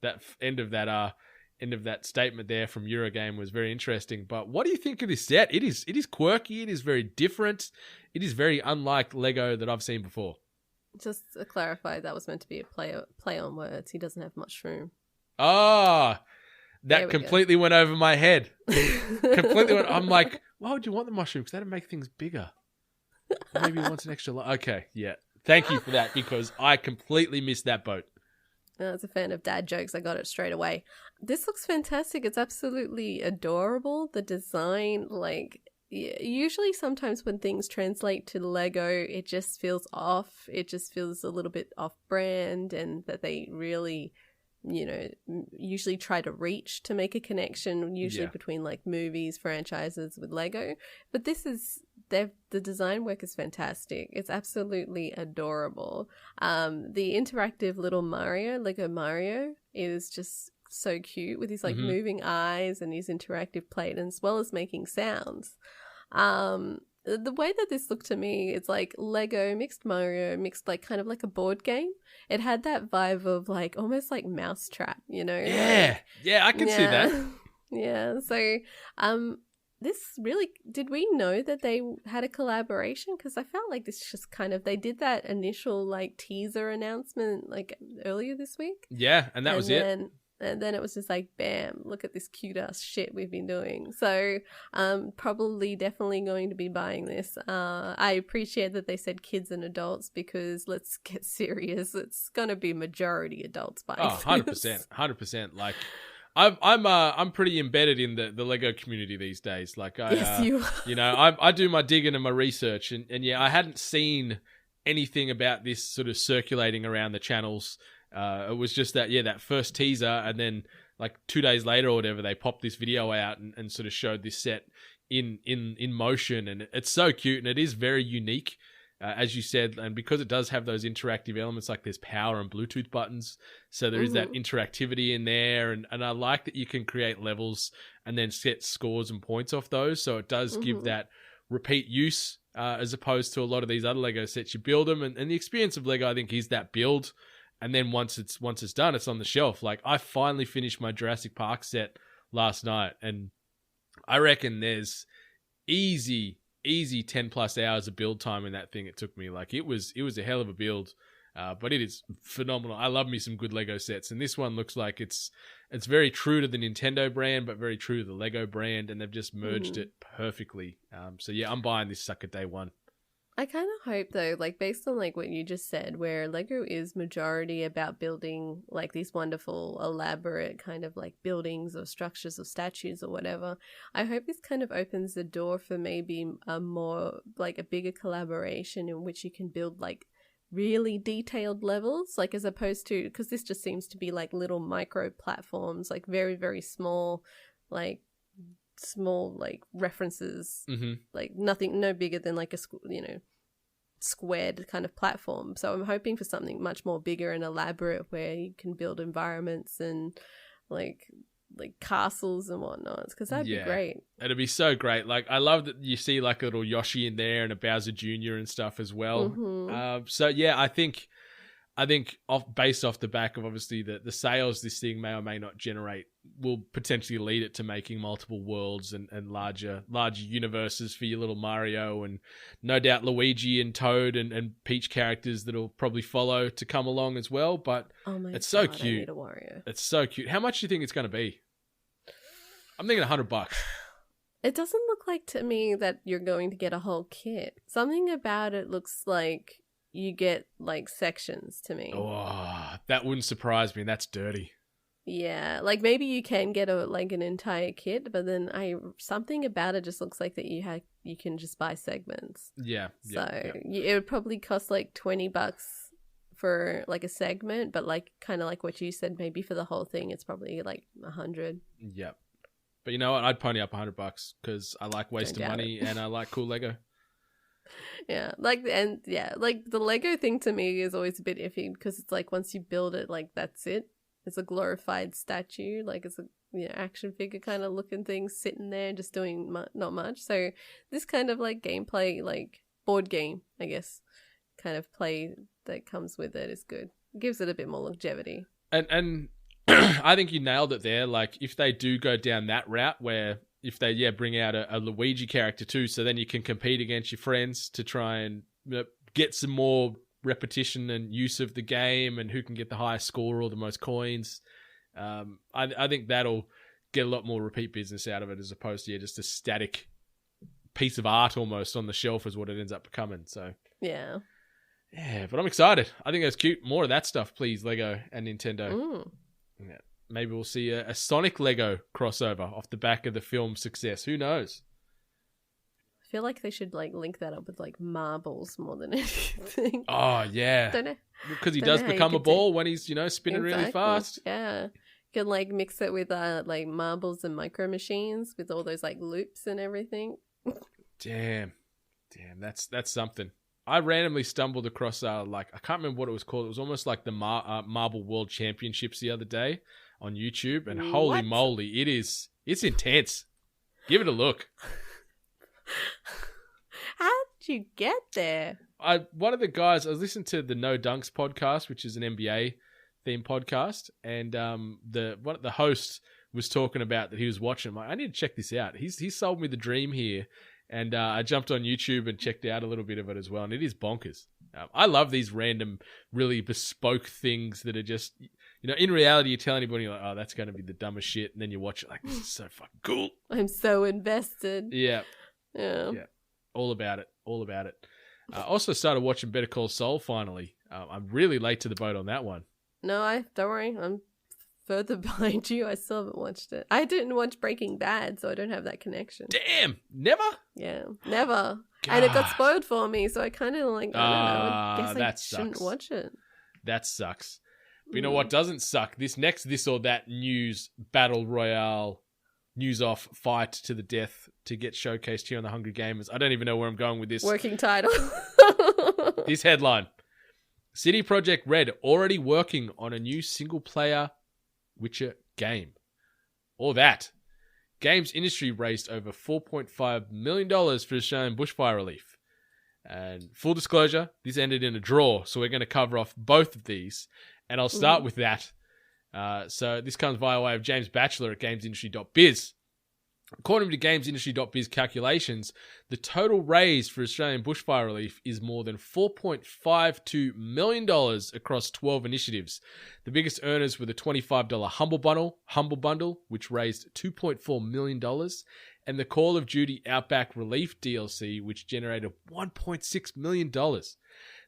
That end of that statement there from Eurogame was very interesting. But what do you think of this set? It is quirky. It is very different. It is very unlike Lego that I've seen before. Just to clarify, that was meant to be a play on words. He doesn't have mushroom. Ah, that completely went over my head. I'm like, why would you want the mushroom? Because that'd make things bigger. Maybe he wants an extra. Okay, yeah. Thank you for that, because I completely missed that boat. As a fan of dad jokes, I got it straight away. This looks fantastic. It's absolutely adorable. The design, usually sometimes when things translate to Lego, it just feels off. It just feels a little bit off-brand, and that they really, usually try to reach to make a connection, usually between movies, franchises with Lego. But the design work is fantastic. It's absolutely adorable. The interactive little Lego Mario is just so cute with his moving eyes and his interactive plate, and as well as making sounds. The way that this looked to me, it's like Lego mixed Mario mixed kind of like a board game. It had that vibe of almost like Mousetrap, Yeah, I can see that. Yeah, so this really, did we know that they had a collaboration? Because I felt like this just they did that initial teaser announcement earlier this week. Yeah, and that was it. And then it was just bam, look at this cute ass shit we've been doing. So probably definitely going to be buying this. I appreciate that they said kids and adults, because let's get serious, it's going to be majority adults buying this. 100%. I'm pretty embedded in the Lego community these days. Yes, you are. I do my digging and my research, and I hadn't seen anything about this sort of circulating around the channels It was just that first teaser, and then like 2 days later or whatever, they popped this video out and sort of showed this set in motion, and it's so cute, and it is very unique, as you said, and because it does have those interactive elements, like there's power and Bluetooth buttons, so there is that interactivity in there, and I like that you can create levels and then set scores and points off those, so it does give that repeat use, as opposed to a lot of these other Lego sets. You build them, and the experience of Lego, I think, is that build, and then once it's done, it's on the shelf. Like, I finally finished my Jurassic Park set last night, and I reckon there's easy 10 plus hours of build time in that thing. It took me, like, it was a hell of a build, but it is phenomenal. I love me some good Lego sets, and this one looks like it's very true to the Nintendo brand, but very true to the Lego brand, and they've just merged it perfectly. So yeah, I'm buying this sucker day one. I kind of hope, though, like, based on like what you just said, where Lego is majority about building like these wonderful, elaborate kind of like buildings or structures or statues or whatever, I hope this kind of opens the door for maybe a more, like, a bigger collaboration in which you can build like really detailed levels, like, as opposed to, because this just seems to be like little micro platforms, like very, very small like references, like nothing, no bigger than like a squared kind of platform. So I'm hoping for something much more bigger and elaborate, where you can build environments and like castles and whatnot, because that'd be great. It'd be so great. Like, I love that you see like a little Yoshi in there and a Bowser Jr. and stuff as well. So yeah, I think based off the back of obviously the sales this thing may or may not generate, will potentially lead it to making multiple worlds and larger universes for your little Mario, and no doubt Luigi and Toad and Peach characters that'll probably follow to come along as well. But it's so cute. I need a Wario. It's so cute. How much do you think it's going to be? I'm thinking $100. It doesn't look like to me that you're going to get a whole kit. Something about it looks like you get like sections to me. Oh, that wouldn't surprise me. That's dirty. Yeah, like maybe you can get an entire kit, but then something about it just looks like that you can just buy segments. Yeah. So it would probably cost like $20 for like a segment, but like kind of like what you said, maybe for the whole thing, it's probably like 100. Yep. But you know what? I'd pony up $100 because I like wasting money and I like cool Lego. Yeah, like the Lego thing to me is always a bit iffy, because it's like once you build it, like that's it. It's a glorified statue, like it's a action figure kind of looking thing sitting there just doing not much. So this kind of like gameplay, like board game, I guess, kind of play that comes with it is good. It gives it a bit more longevity. And I think you nailed it there. Like, if they do go down that route, where if they bring out a Luigi character too, so then you can compete against your friends to try and get some more repetition and use of the game, and who can get the highest score or the most coins. I think that'll get a lot more repeat business out of it, as opposed to just a static piece of art almost on the shelf is what it ends up becoming. So yeah, but I'm excited. I think that's cute. More of that stuff, please, Lego and Nintendo. Yeah. Maybe we'll see a Sonic Lego crossover off the back of the film's success. Who knows? I feel like they should like link that up with like marbles more than anything. Oh yeah, because he does become a ball when he's spinning really fast. Yeah, you can like mix it with like marbles and micro machines with all those like loops and everything. Damn, that's something. I randomly stumbled across I can't remember what it was called. It was almost like the Marble World Championships the other day on YouTube, and holy moly, it's intense. Give it a look. How did you get there? One of the guys, I was listening to the No Dunks podcast, which is an NBA themed podcast, and the host was talking about that he was watching. I'm like, I need to check this out. He's sold me the dream here. And I jumped on YouTube and checked out a little bit of it as well, and it is bonkers. I love these random, really bespoke things that are just, in reality, you tell anybody, you're like, oh, that's going to be the dumbest shit, and then you watch it like, this is so fucking cool. I'm so invested. Yeah. All about it. I also started watching Better Call Saul finally. I'm really late to the boat on that one. No, don't worry. I'm further behind you. I still haven't watched it. I didn't watch Breaking Bad, so I don't have that connection. Damn, never? Yeah, never. God. And it got spoiled for me, so I kind of like, I don't know. I guess I shouldn't watch it. That sucks. But you know what doesn't suck? This or that news battle royale, news off fight to the death to get showcased here on the Hungry Gamers. I don't even know where I'm going with this. Working title. This headline. CD Projekt Red already working on a new single-player Witcher game. Or that. Games industry raised over $4.5 million for Australian bushfire relief. And full disclosure, this ended in a draw, so we're going to cover off both of these. And I'll start with that. So this comes via way of James Batchelor at gamesindustry.biz. According to gamesindustry.biz calculations, the total raised for Australian bushfire relief is more than $4.52 million across 12 initiatives. The biggest earners were the $25 Humble Bundle, which raised $2.4 million, and the Call of Duty Outback Relief DLC, which generated $1.6 million. The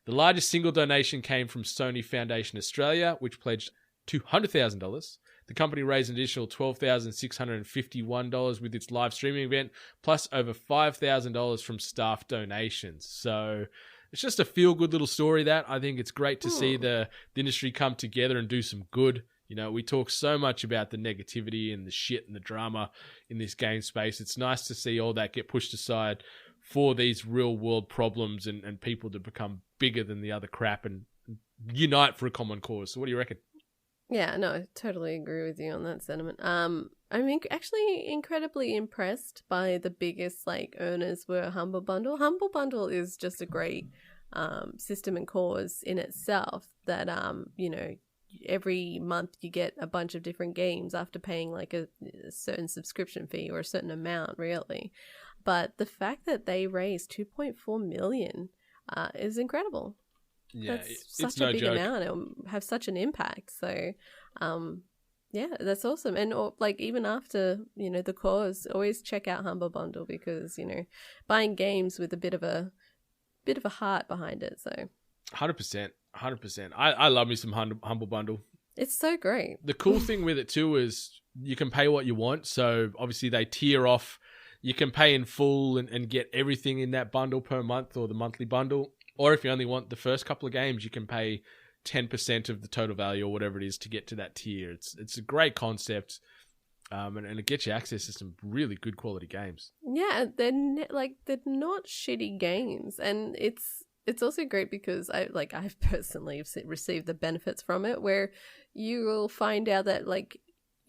largest single donation came from Sony Foundation Australia, which pledged $200,000. The company raised an additional $12,651 with its live streaming event, plus over $5,000 from staff donations. So it's just a feel-good little story that I think it's great to see the industry come together and do some good. You know, we talk so much about the negativity and the shit and the drama in this game space. It's nice to see all that get pushed aside for these real-world problems and people to become bigger than the other crap and unite for a common cause. So what do you reckon? Yeah, no, I totally agree with you on that sentiment. I'm actually incredibly impressed by the biggest earners were Humble Bundle. Humble Bundle is just a great system and cause in itself that every month you get a bunch of different games after paying a certain subscription fee or a certain amount, really. But the fact that they raised $2.4 million is incredible. Yeah, that's such a big amount. It'll have such an impact. So, yeah, that's awesome. And even after the cause, always check out Humble Bundle because buying games with a bit of a heart behind it. So, 100%. I love me some Humble Bundle. It's so great. The cool thing with it too is you can pay what you want. So obviously they tier off. You can pay in full and get everything in that bundle per month or the monthly bundle. Or if you only want the first couple of games, you can pay 10% of the total value or whatever it is to get to that tier. It's a great concept, and it gets you access to some really good quality games. Yeah, they're not shitty games, and it's also great because I've personally received the benefits from it, where you will find out that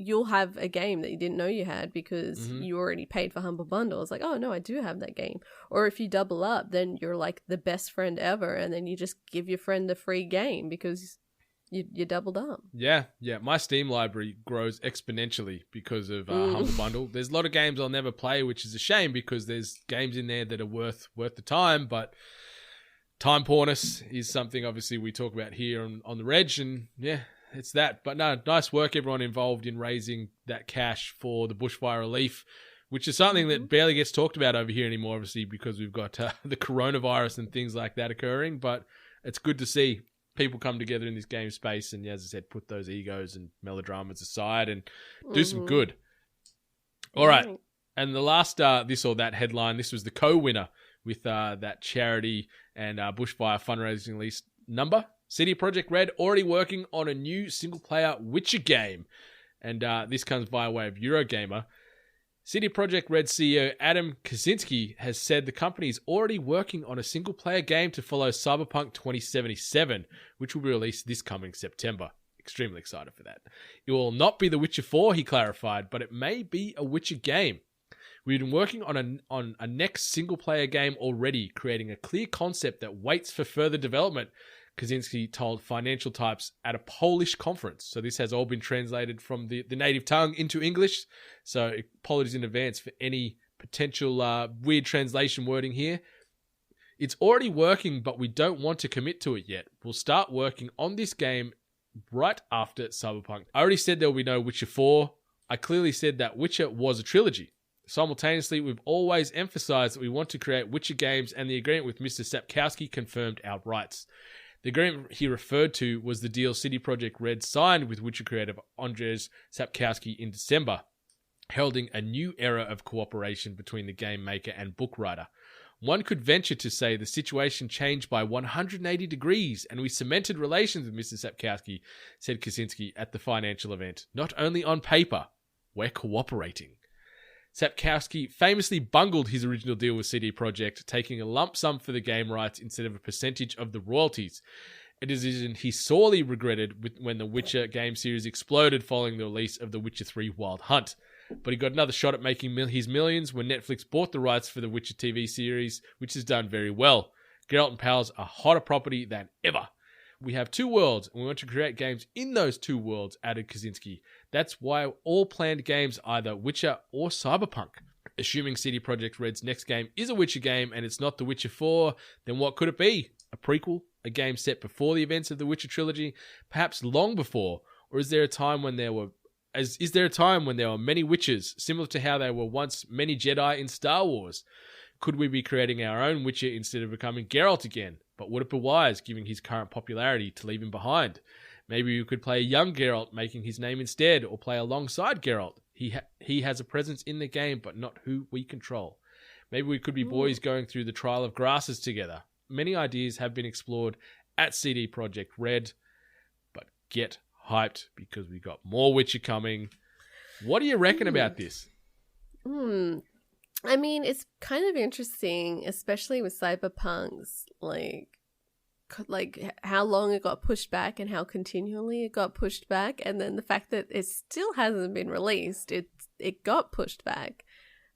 you'll have a game that you didn't know you had because you already paid for Humble Bundle. It's oh no, I do have that game. Or if you double up, then you're the best friend ever, and then you just give your friend a free game because you doubled up. Yeah. My Steam library grows exponentially because of Humble Bundle. There's a lot of games I'll never play, which is a shame because there's games in there that are worth the time, but time poorness is something obviously we talk about here on the Reg, and yeah, it's that. But no, nice work everyone involved in raising that cash for the bushfire relief, which is something that barely gets talked about over here anymore, obviously, because we've got the coronavirus and things like that occurring. But it's good to see people come together in this game space and, as I said, put those egos and melodramas aside and do some good. All right. And the last this or that headline, this was the co-winner with that charity and bushfire fundraising list number. CD Projekt Red already working on a new single-player Witcher game. And this comes via way of Eurogamer. CD Projekt Red CEO Adam Kaczynski has said the company is already working on a single-player game to follow Cyberpunk 2077, which will be released this coming September. Extremely excited for that. It will not be The Witcher 4, he clarified, but it may be a Witcher game. We've been working on a next single-player game already, creating a clear concept that waits for further development, Kaczynski told Financial Types at a Polish conference. So this has all been translated from the native tongue into English. So apologies in advance for any potential weird translation wording here. It's already working, but we don't want to commit to it yet. We'll start working on this game right after Cyberpunk. I already said there will be no Witcher 4. I clearly said that Witcher was a trilogy. Simultaneously, we've always emphasized that we want to create Witcher games, and the agreement with Mr. Sapkowski confirmed our rights. The agreement he referred to was the deal CD Projekt Red signed with Witcher creator Andrzej Sapkowski in December, heralding a new era of cooperation between the game maker and book writer. One could venture to say the situation changed by 180 degrees and we cemented relations with Mr. Sapkowski, said Kaczynski at the financial event. Not only on paper, we're cooperating. Sapkowski famously bungled his original deal with CD Projekt, taking a lump sum for the game rights instead of a percentage of the royalties. A decision he sorely regretted when the Witcher game series exploded following the release of The Witcher 3 Wild Hunt. But he got another shot at making his millions when Netflix bought the rights for the Witcher TV series, which has done very well. Geralt and Pals are hotter property than ever. We have two worlds, and we want to create games in those two worlds, added Kaczynski. That's why all planned games are either Witcher or Cyberpunk. Assuming CD Projekt Red's next game is a Witcher game and it's not The Witcher 4, then what could it be? A prequel? A game set before the events of the Witcher trilogy? Perhaps long before? Or is there a time when there were many Witchers, similar to how there were once many Jedi in Star Wars? Could we be creating our own Witcher instead of becoming Geralt again? But would it be wise, given his current popularity, to leave him behind? Maybe we could play a young Geralt, making his name instead, or play alongside Geralt. He has a presence in the game, but not who we control. Maybe we could be boys going through the trial of grasses together. Many ideas have been explored at CD Projekt Red, but get hyped because we got more Witcher coming. What do you reckon about this? I mean, it's kind of interesting, especially with Cyberpunk's like how long it got pushed back and how continually it got pushed back, and then the fact that it still hasn't been released. It got pushed back,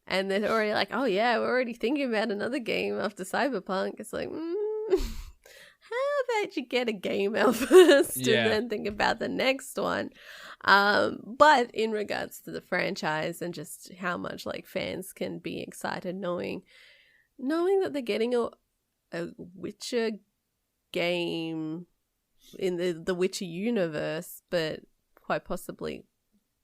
and they're already like, oh yeah, we're already thinking about another game after Cyberpunk. It's like, how about you get a game out first and then think about the next one? But in regards to the franchise and just how much like fans can be excited knowing that they're getting a Witcher game in the Witcher universe, but quite possibly,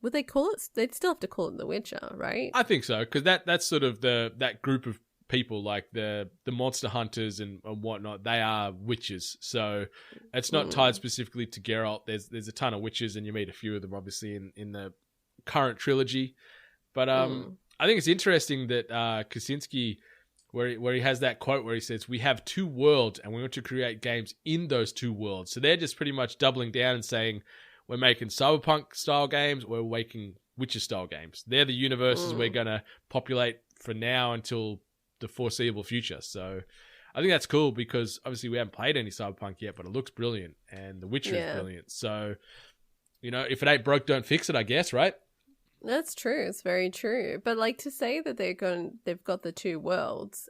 would they call it? They'd still have to call it The Witcher, right? I think so, because that's sort of that group of people, like the monster hunters and whatnot. They are witches, so it's not tied specifically to Geralt. There's a ton of witches, and you meet a few of them obviously in the current trilogy. But I think it's interesting that Kaczynski, where he has that quote where he says, "We have two worlds, and we want to create games in those two worlds." So they're just pretty much doubling down and saying, "We're making Cyberpunk style games, we're making Witcher style games. They're the universes we're gonna populate for now until the foreseeable future." So I think that's cool because obviously we haven't played any Cyberpunk yet, but it looks brilliant and The Witcher is brilliant. So, if it ain't broke, don't fix it, I guess, right? That's true. It's very true. But like to say that they've got the two worlds,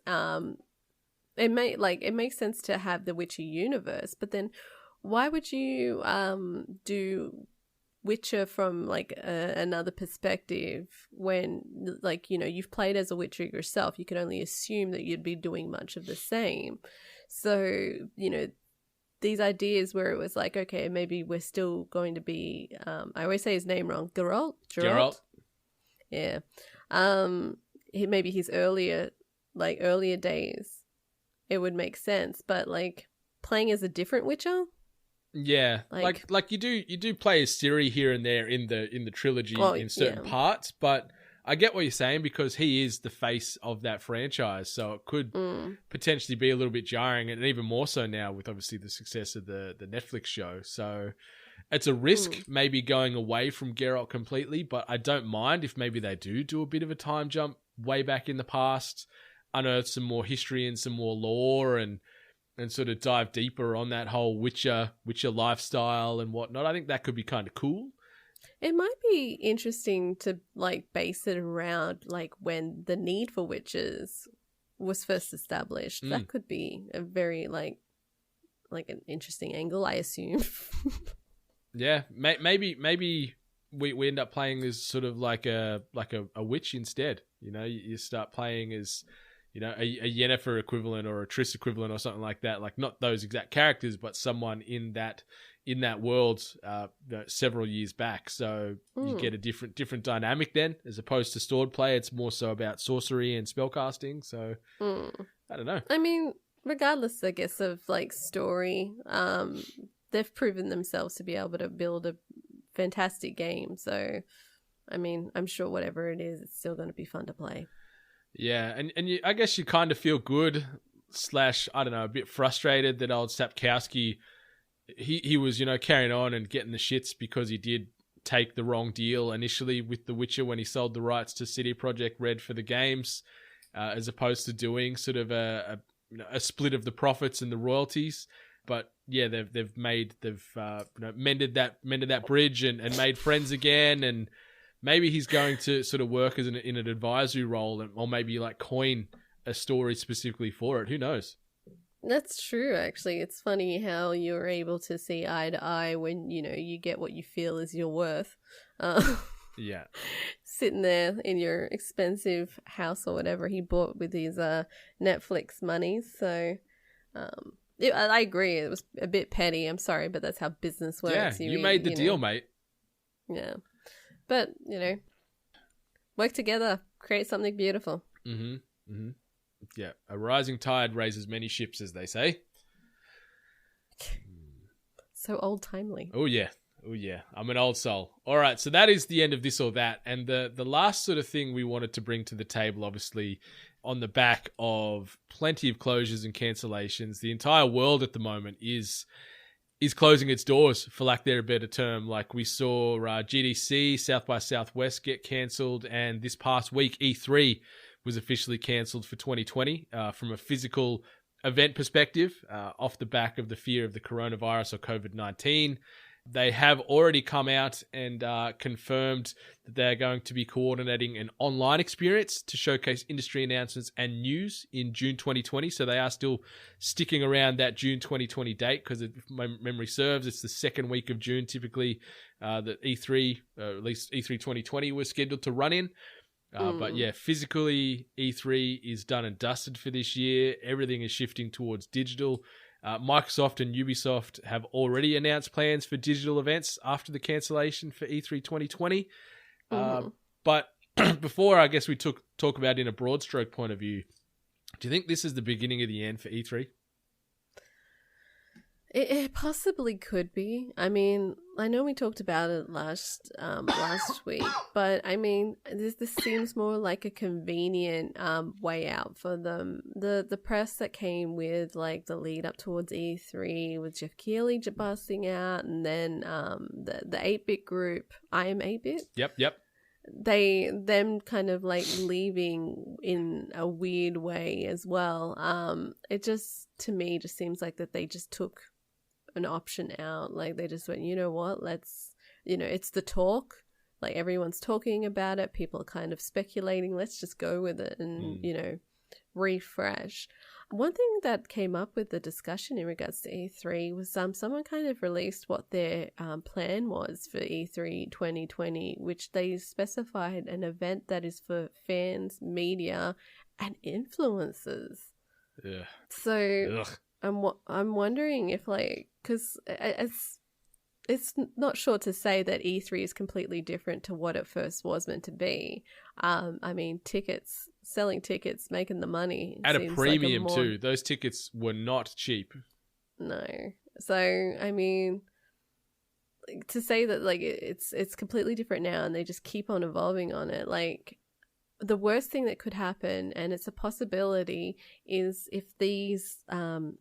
it makes sense to have the Witcher universe, but then why would you do Witcher from like another perspective when you've played as a Witcher yourself? You could only assume that you'd be doing much of the same. So these ideas where it was like, okay, maybe we're still going to be I always say his name wrong, Geralt. Yeah. Maybe his earlier days, it would make sense, but like playing as a different Witcher. Yeah, like you do play as Ciri here and there in the trilogy in certain parts, but I get what you're saying because he is the face of that franchise, so it could potentially be a little bit jarring, and even more so now with obviously the success of the Netflix show. So it's a risk maybe going away from Geralt completely, but I don't mind if maybe they do a bit of a time jump way back in the past, unearth some more history and some more lore and sort of dive deeper on that whole Witcher lifestyle and whatnot. I think that could be kind of cool. It might be interesting to like base it around like when the need for witches was first established. That could be a very like an interesting angle, I assume. Yeah, maybe we end up playing as sort of like a witch instead. You start playing as a Yennefer equivalent or a Triss equivalent or something like that. Like not those exact characters, but someone in that world several years back. So you get a different dynamic then, as opposed to stored play. It's more so about sorcery and spellcasting. So I don't know. I mean, regardless, I guess, of like story, they've proven themselves to be able to build a fantastic game. So, I mean, I'm sure whatever it is, it's still going to be fun to play. Yeah, and I guess you kind of feel good / I don't know, a bit frustrated that old Sapkowski, he was, carrying on and getting the shits because he did take the wrong deal initially with The Witcher when he sold the rights to CD Projekt Red for the games, as opposed to doing sort of a split of the profits and the royalties. But yeah, they've mended that bridge and made friends again, and maybe he's going to sort of work in an advisory role, or maybe like coin a story specifically for it. Who knows? That's true, actually. It's funny how you're able to see eye to eye when, you get what you feel is your worth. Yeah. Sitting there in your expensive house or whatever he bought with his Netflix money. So, I agree. It was a bit petty. I'm sorry, but that's how business works. Yeah, you made the deal, mate. Yeah. But, work together, create something beautiful. Mm-hmm. Mm-hmm. Yeah, a rising tide raises many ships, as they say. So old-timely. Oh, yeah. I'm an old soul. All right, so that is the end of This or That. And the last sort of thing we wanted to bring to the table, obviously, on the back of plenty of closures and cancellations, the entire world at the moment is closing its doors, for lack of a better term. Like we saw GDC, South by Southwest get cancelled, and this past week, E3 was officially cancelled for 2020 from a physical event perspective, off the back of the fear of the coronavirus or COVID-19. They have already come out and confirmed that they're going to be coordinating an online experience to showcase industry announcements and news in June 2020. So they are still sticking around that June 2020 date because, if my memory serves, it's the second week of June typically that E3, at least E3 2020, was scheduled to run in. But yeah, physically, E3 is done and dusted for this year. Everything is shifting towards digital. Microsoft and Ubisoft have already announced plans for digital events after the cancellation for E3 2020. But before, I guess, we talk about in a broad stroke point of view, do you think this is the beginning of the end for E3? It possibly could be. I mean, I know we talked about it last week, but I mean, this seems more like a convenient way out for them. The press that came with like the lead up towards E3 with Jeff Keighley busting out, and then the 8-bit group, I Am 8-bit. Yep. Them kind of like leaving in a weird way as well. It just, to me, just seems like that they just took an option out. Like they just went, you know what, let's, it's the talk, like everyone's talking about it, people are kind of speculating, let's just go with it and refresh. One thing that came up with the discussion in regards to E3 was someone kind of released what their plan was for E3 2020, which they specified an event that is for fans, media, and influencers. Yeah. So I'm wondering if, like, because it's not sure to say that E3 is completely different to what it first was meant to be. I mean, selling tickets, making the money at a premium too. Those tickets were not cheap. No. So, I mean, to say that like it's completely different now and they just keep on evolving on it, like, the worst thing that could happen, and it's a possibility, is if these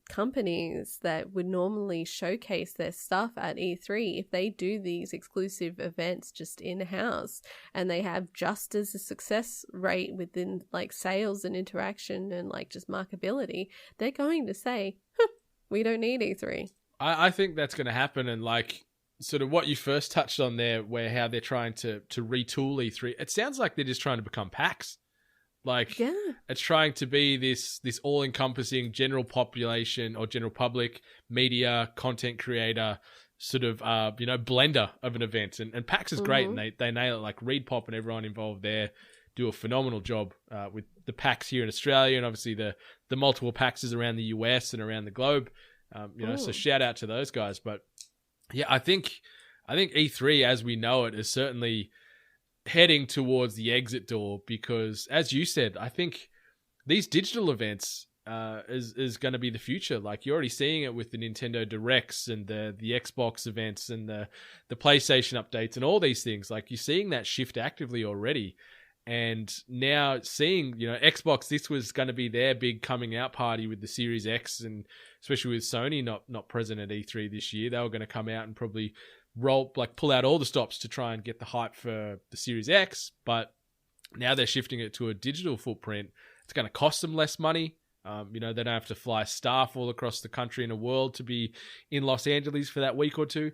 companies that would normally showcase their stuff at E3, if they do these exclusive events just in-house and they have just as a success rate within like sales and interaction and like just marketability, they're going to say, we don't need E3. I think that's going to happen, and like sort of what you first touched on there, where how they're trying to retool E3. It sounds like they're just trying to become PAX. Like, yeah. It's trying to be this all-encompassing general population or general public media content creator sort of blender of an event. And PAX is great, and they nail it. Like Reed Pop and everyone involved there do a phenomenal job with the PAX here in Australia, and obviously the multiple PAXs around the US and around the globe. So shout out to those guys. But yeah, I think E3 as we know it is certainly heading towards the exit door, because as you said, I think these digital events is going to be the future. Like, you're already seeing it with the Nintendo Directs and the Xbox events and the PlayStation updates and all these things. Like, you're seeing that shift actively already. And now seeing, Xbox, this was going to be their big coming out party with the Series X, and especially with Sony not present at E3 this year, they were going to come out and probably pull out all the stops to try and get the hype for the Series X. But now they're shifting it to a digital footprint. It's going to cost them less money. They don't have to fly staff all across the country and the world to be in Los Angeles for that week or two.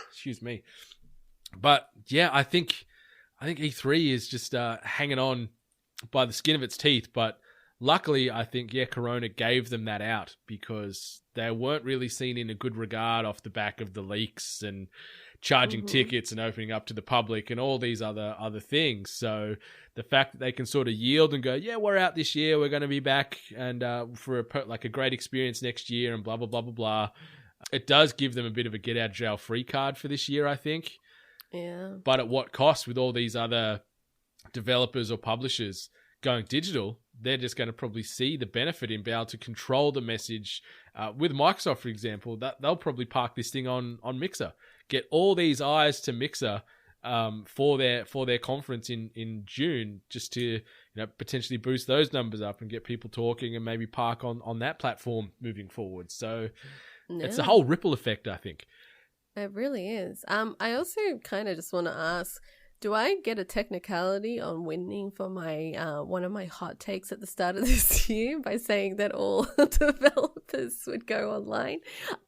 Excuse me. But yeah, I think E3 is just hanging on by the skin of its teeth. But luckily, I think, Corona gave them that out, because they weren't really seen in a good regard off the back of the leaks and charging tickets and opening up to the public and all these other things. So the fact that they can sort of yield and go, yeah, we're out this year, we're going to be back and for a great experience next year and blah, blah, blah, blah, blah. It does give them a bit of a get out of jail free card for this year, I think. Yeah. But at what cost with all these other developers or publishers going digital? They're just going to probably see the benefit in being able to control the message. With Microsoft, for example, that they'll probably park this thing on Mixer. Get all these eyes to Mixer for their conference in June, just to potentially boost those numbers up and get people talking and maybe park on that platform moving forward. So it's a whole ripple effect, I think. It really is. I also kind of just want to ask, do I get a technicality on winning for my one of my hot takes at the start of this year by saying that all developers would go online?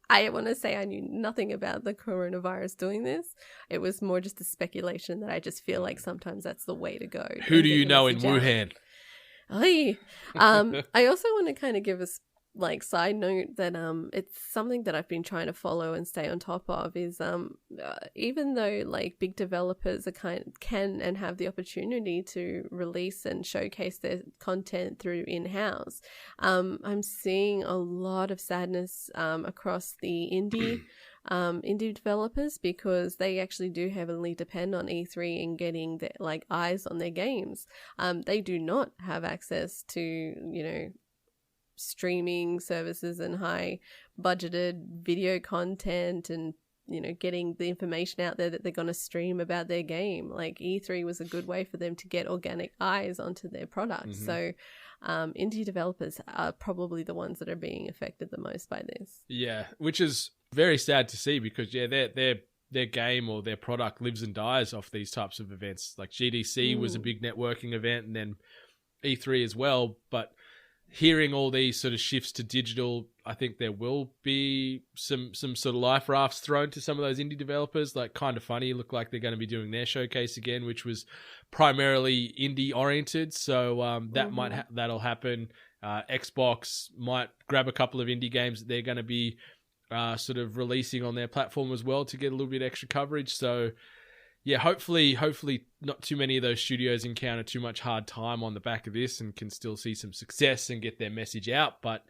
I want to say I knew nothing about the coronavirus doing this. It was more just a speculation that I just feel like sometimes that's the way to go. Who do you know in Wuhan? I also want to kind of give us side note that it's something that I've been trying to follow and stay on top of is even though big developers can and have the opportunity to release and showcase their content through in-house, I'm seeing a lot of sadness across the indie developers, because they actually do heavily depend on E3 in getting their eyes on their games. They do not have access to streaming services and high budgeted video content and getting the information out there that they're going to stream about their game. E3 was a good way for them to get organic eyes onto their product. So indie developers are probably the ones that are being affected the most by this. Yeah, which is very sad to see, because their game or their product lives and dies off these types of events. GDC was a big networking event, and then E3 as well. But hearing all these sort of shifts to digital, I think there will be some sort of life rafts thrown to some of those indie developers. Kind of Funny look like they're going to be doing their showcase again, which was primarily indie oriented. So that'll happen. Xbox might grab a couple of indie games that they're going to be sort of releasing on their platform as well to get a little bit extra coverage. So yeah, hopefully not too many of those studios encounter too much hard time on the back of this and can still see some success and get their message out. But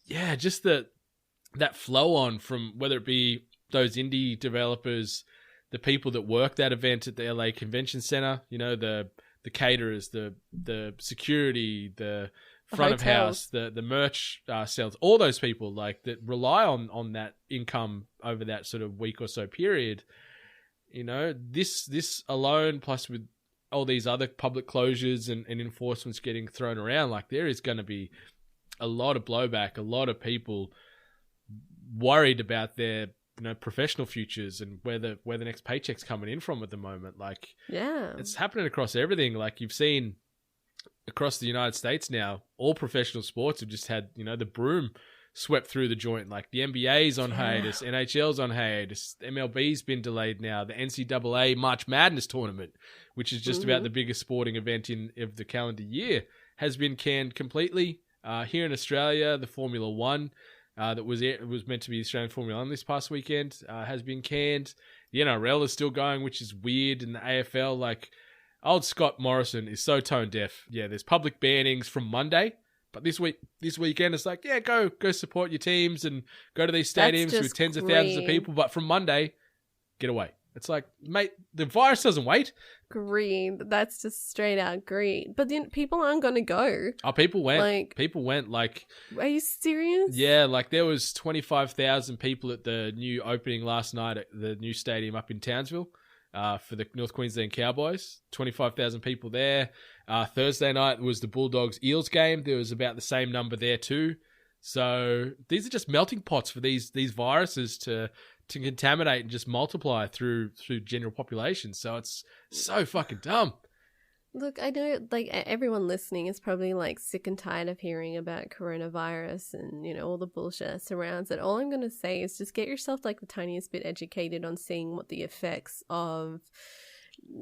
yeah, just that flow on from whether it be those indie developers, the people that work that event at the LA Convention Center, the caterers, the security, the front of house, the merch sales, all those people that rely on that income over that sort of week or so period. This alone, plus with all these other public closures and enforcements getting thrown around, there is going to be a lot of blowback, a lot of people worried about their professional futures and where the next paycheck's coming in from at the moment. It's happening across everything. You've seen across the United States now, all professional sports have just had the broom swept through the joint. The NBA's on hiatus, NHL's on hiatus, MLB's been delayed now. The NCAA March Madness tournament, which is just about the biggest sporting event of the calendar year, has been canned completely. Here in Australia, the Formula One that was meant to be the Australian Formula One this past weekend has been canned. The NRL is still going, which is weird, and the AFL, old Scott Morrison is so tone deaf. Yeah, there's public bannings from Monday. But this weekend, it's go support your teams and go to these stadiums with tens of thousands of people. But from Monday, get away. It's mate, the virus doesn't wait. Green. That's just straight out green. But then people aren't going to go. Oh, people went. People went. Are you serious? Yeah, there was 25,000 people at the new opening last night at the new stadium up in Townsville. for the North Queensland Cowboys. 25,000 people there. Thursday night was the Bulldogs-Eels game. There was about the same number there too. So these are just melting pots for these viruses to contaminate and just multiply through general population. So it's so fucking dumb. Look, I know, like, everyone listening is probably, like, sick and tired of hearing about coronavirus and, you know, all the bullshit that surrounds it. All I'm going to say is just get yourself, like, the tiniest bit educated on seeing what the effects of,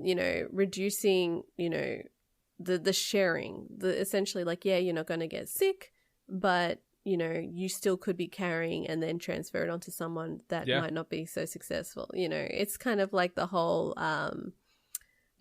you know, reducing, you know, the sharing. Essentially, like, yeah, you're not going to get sick, but, you know, you still could be carrying and then transfer it onto someone that might not be so successful. You know, it's kind of like the whole...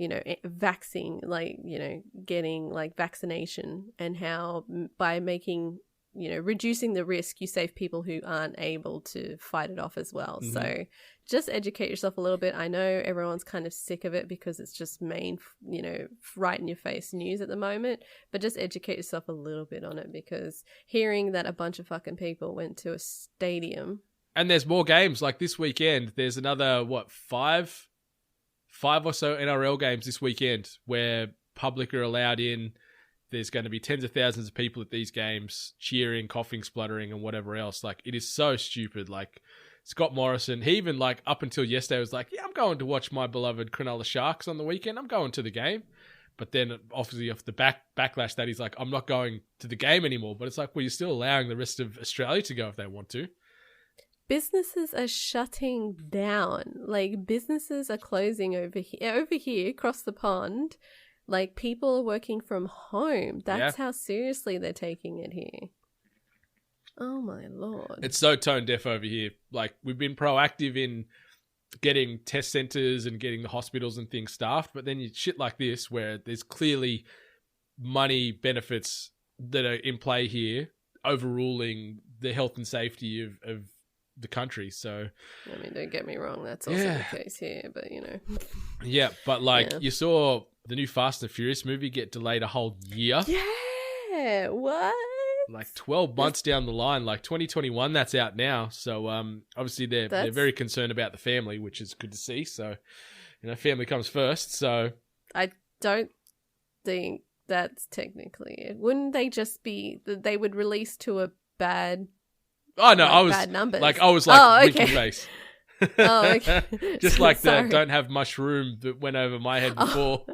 you know, vaccine, like, you know, getting like vaccination, and how by making, you know, reducing the risk, you save people who aren't able to fight it off as well. Mm-hmm. So just educate yourself a little bit. I know everyone's kind of sick of it because it's just you know, right in your face news at the moment, but just educate yourself a little bit on it, because hearing that a bunch of fucking people went to a stadium. And there's more games like this weekend. There's another, five or so NRL games this weekend where public are allowed in. There's going to be tens of thousands of people at these games cheering, coughing, spluttering, and whatever else. Like, it is so stupid. Like, Scott Morrison, he even, like, up until yesterday was like, yeah, I'm going to watch my beloved Cronulla Sharks on the weekend. I'm going to the game. But then, obviously, off the backlash that he's like, I'm not going to the game anymore. But it's like, well, you're still allowing the rest of Australia to go if they want to. Businesses are shutting down. Like, businesses are closing over here across the pond. Like, people are working from home. That's how seriously they're taking it here. Oh my Lord. It's so tone deaf over here. Like, we've been proactive in getting test centers and getting the hospitals and things staffed, but then you shit like this where there's clearly money benefits that are in play here overruling the health and safety of the country. So I mean, don't get me wrong, that's also the case here, but you know. Yeah, but like you saw the new Fast and Furious movie get delayed a whole year. Yeah, what? Like 12 months down the line, like 2021, that's out now. So obviously they're very concerned about the family, which is good to see. So, you know, family comes first. So I don't think that's technically it. Wouldn't they just be, they would release to a bad... Oh no, I was bad numbers. Like, I was like winking face. Oh, okay. Just like the don't have mushroom that went over my head before.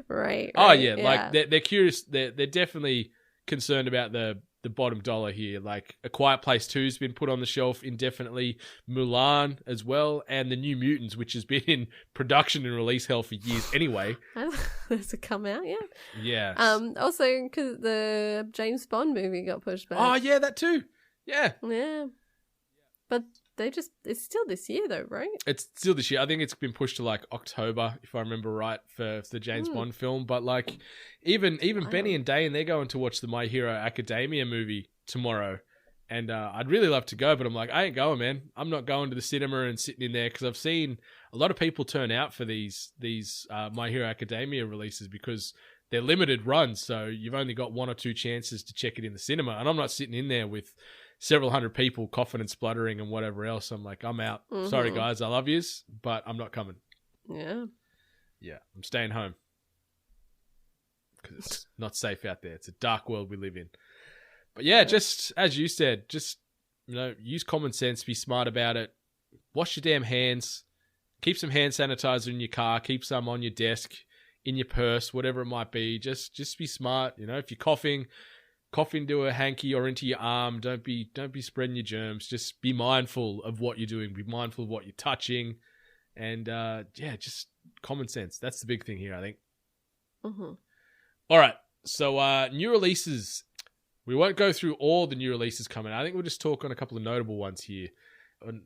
Right. Oh yeah, like they're curious. They're definitely concerned about the bottom dollar here. Like, A Quiet Place 2's been put on the shelf indefinitely. Mulan as well, and The New Mutants, which has been in production and release hell for years anyway. Has it come out yet? Yeah. Also, because the James Bond movie got pushed back. Oh yeah, that too. Yeah. Yeah. But it's still this year though, right? It's still this year. I think it's been pushed to like October, if I remember right, for the James Bond film. But like, even Benny and Dane, they're going to watch the My Hero Academia movie tomorrow. And I'd really love to go, but I'm like, I ain't going, man. I'm not going to the cinema and sitting in there, because I've seen a lot of people turn out for these My Hero Academia releases because they're limited runs. So you've only got one or two chances to check it in the cinema. And I'm not sitting in there with several hundred people coughing and spluttering and whatever else. I'm like, I'm out. Mm-hmm. Sorry, guys. I love yous, but I'm not coming. Yeah. Yeah. I'm staying home. Because it's not safe out there. It's a dark world we live in. But yeah, just as you said, just, you know, use common sense, be smart about it. Wash your damn hands. Keep some hand sanitizer in your car. Keep some on your desk, in your purse, whatever it might be. Just be smart. You know, if you're coughing into a hanky or into your arm. Don't be spreading your germs. Just be mindful of what you're doing. Be mindful of what you're touching. And just common sense. That's the big thing here, I think. Mm-hmm. All right. So new releases. We won't go through all the new releases coming out. I think we'll just talk on a couple of notable ones here.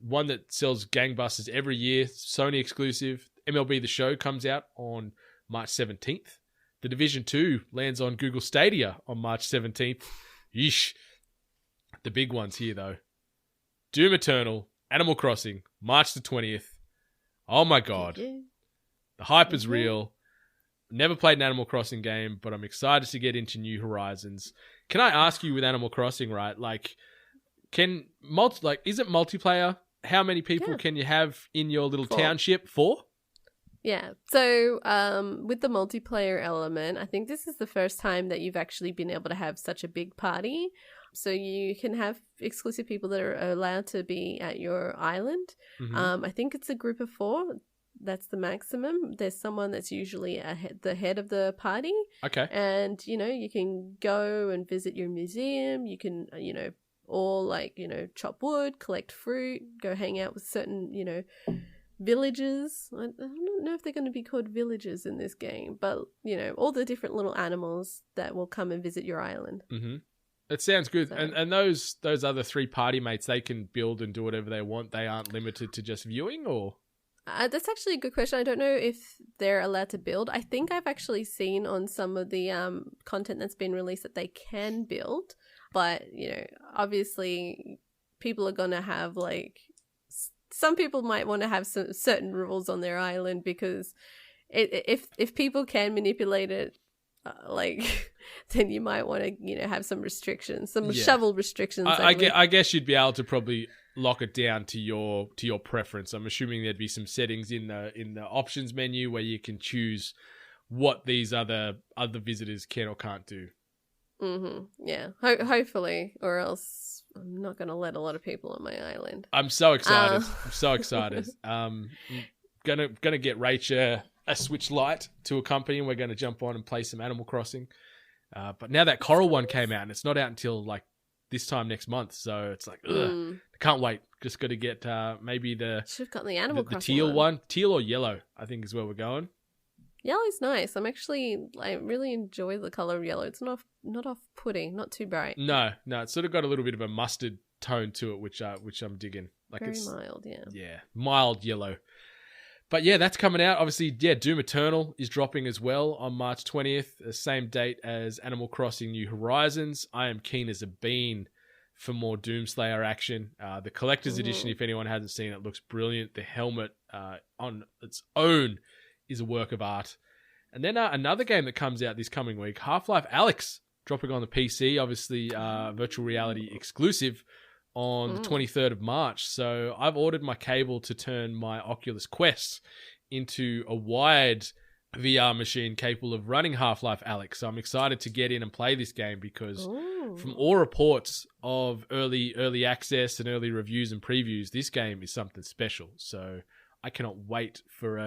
One that sells gangbusters every year, Sony exclusive. MLB The Show comes out on March 17th. The Division 2 lands on Google Stadia on March 17th. Yeesh. The big ones here, though. Doom Eternal, Animal Crossing, March the 20th. Oh my God. Yeah. The hype is real. Never played an Animal Crossing game, but I'm excited to get into New Horizons. Can I ask you with Animal Crossing, right? Like, is it multiplayer? How many people can you have in your little township? 4? Yeah. So with the multiplayer element, I think this is the first time that you've actually been able to have such a big party. So you can have exclusive people that are allowed to be at your island. Mm-hmm. I think it's a group of 4. That's the maximum. There's someone that's usually the head of the party. Okay. And, you can go and visit your museum. You can, all chop wood, collect fruit, go hang out with certain, villages. I don't know if they're going to be called villages in this game, but, all the different little animals that will come and visit your island. Mm-hmm. It sounds good. So. And those other 3 party mates, they can build and do whatever they want. They aren't limited to just viewing, or? That's actually a good question. I don't know if they're allowed to build. I think I've actually seen on some of the content that's been released that they can build. But, obviously people are going to have some people might want to have some certain rules on their island, because if people can manipulate it, then you might want to, have some restrictions, some shovel restrictions. I guess you'd be able to probably lock it down to your preference. I'm assuming there'd be some settings in the options menu where you can choose what these other visitors can or can't do. Mm-hmm. Yeah, hopefully, or else I'm not going to let a lot of people on my island. I'm so excited. I'm so excited. Gonna get Rachel a Switch Lite to accompany, and we're going to jump on and play some Animal Crossing. But now that Coral one came out, and it's not out until this time next month, so it's ugh, can't wait. Just got to get maybe should have gotten the Animal Crossing teal one, teal or yellow, I think is where we're going. Yellow's nice. I really enjoy the color of yellow. It's not off-putting, not too bright. No, it's sort of got a little bit of a mustard tone to it, which I'm digging. Very mild, yeah. Yeah, mild yellow. But yeah, that's coming out. Obviously, yeah, Doom Eternal is dropping as well on March 20th, the same date as Animal Crossing New Horizons. I am keen as a bean for more Doomslayer action. The collector's edition, if anyone hasn't seen it, looks brilliant. The helmet on its own is a work of art. And then another game that comes out this coming week, Half-Life Alyx, dropping on the PC, obviously virtual reality exclusive on the 23rd of March. So I've ordered my cable to turn my Oculus Quest into a wired VR machine capable of running Half-Life Alyx. So I'm excited to get in and play this game, because from all reports of early access and early reviews and previews, this game is something special. So I cannot wait for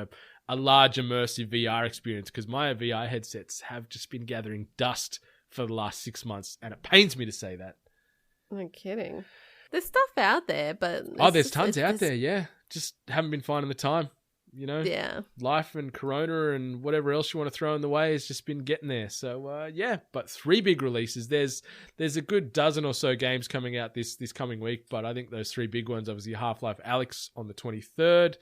a large immersive VR experience, because my VR headsets have just been gathering dust for the last 6 months, and it pains me to say that. No kidding. There's stuff out there, but... there's tons out there, yeah. Just haven't been finding the time, Yeah. Life and Corona and whatever else you want to throw in the way has just been getting there. So, yeah, but 3 big releases. There's a good dozen or so games coming out this coming week, but I think those 3 big ones, obviously Half-Life Alyx on the 23rd,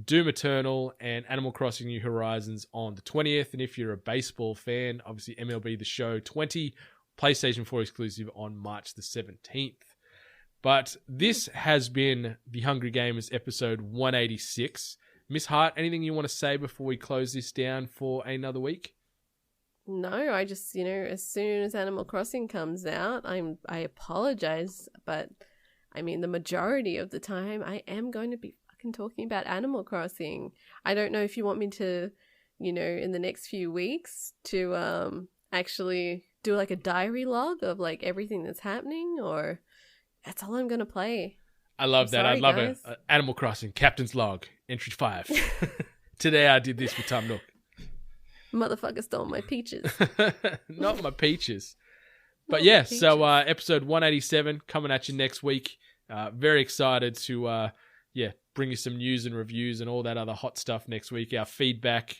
Doom Eternal, and Animal Crossing New Horizons on the 20th. And if you're a baseball fan, obviously MLB The Show 20, PlayStation 4 exclusive on March the 17th. But this has been the Hungry Gamers episode 186. Miss Hart, anything you want to say before we close this down for another week? No, I just, as soon as Animal Crossing comes out, I apologize, but I mean, the majority of the time I am going to be fucking talking about Animal Crossing. I don't know if you want me to, in the next few weeks to actually do a diary log of everything that's happening, or that's all I'm going to play. I love that. I'd love guys. a Animal Crossing Captain's Log, entry 5. Today I did this with Tom Nook. Motherfucker stole my peaches. Not my peaches. But yeah, so episode 187 coming at you next week. Very excited to bring you some news and reviews and all that other hot stuff next week. Our feedback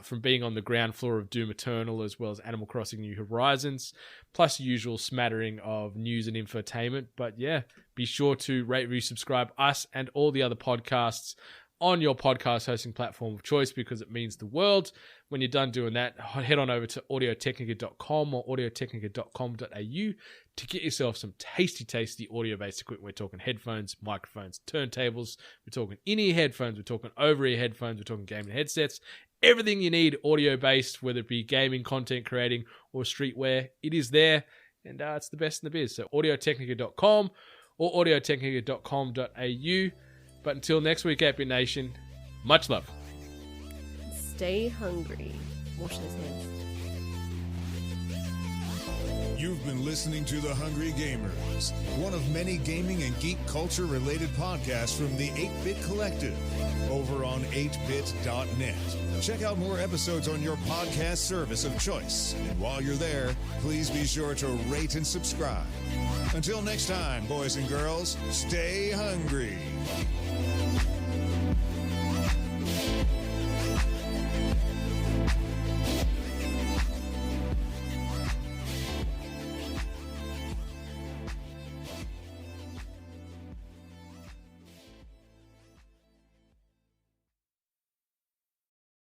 from being on the ground floor of Doom Eternal, as well as Animal Crossing New Horizons, plus the usual smattering of news and infotainment. But yeah, be sure to rate, review, subscribe us and all the other podcasts on your podcast hosting platform of choice, because it means the world. When you're done doing that, head on over to audiotechnica.com or audiotechnica.com.au to get yourself some tasty audio-based equipment. We're talking headphones, microphones, turntables. We're talking in-ear headphones. We're talking over-ear headphones. We're talking gaming headsets. Everything you need audio-based, whether it be gaming, content creating, or streetwear, it is there, and it's the best in the biz. So audiotechnica.com or audiotechnica.com.au. But until next week, 8-Bit Nation, much love. stay hungry. Wash those hands. You've been listening to The Hungry Gamers, one of many gaming and geek culture related podcasts from the 8-Bit Collective over on 8bit.net. Check out more episodes on your podcast service of choice. And while you're there, please be sure to rate and subscribe. Until next time, boys and girls, stay hungry.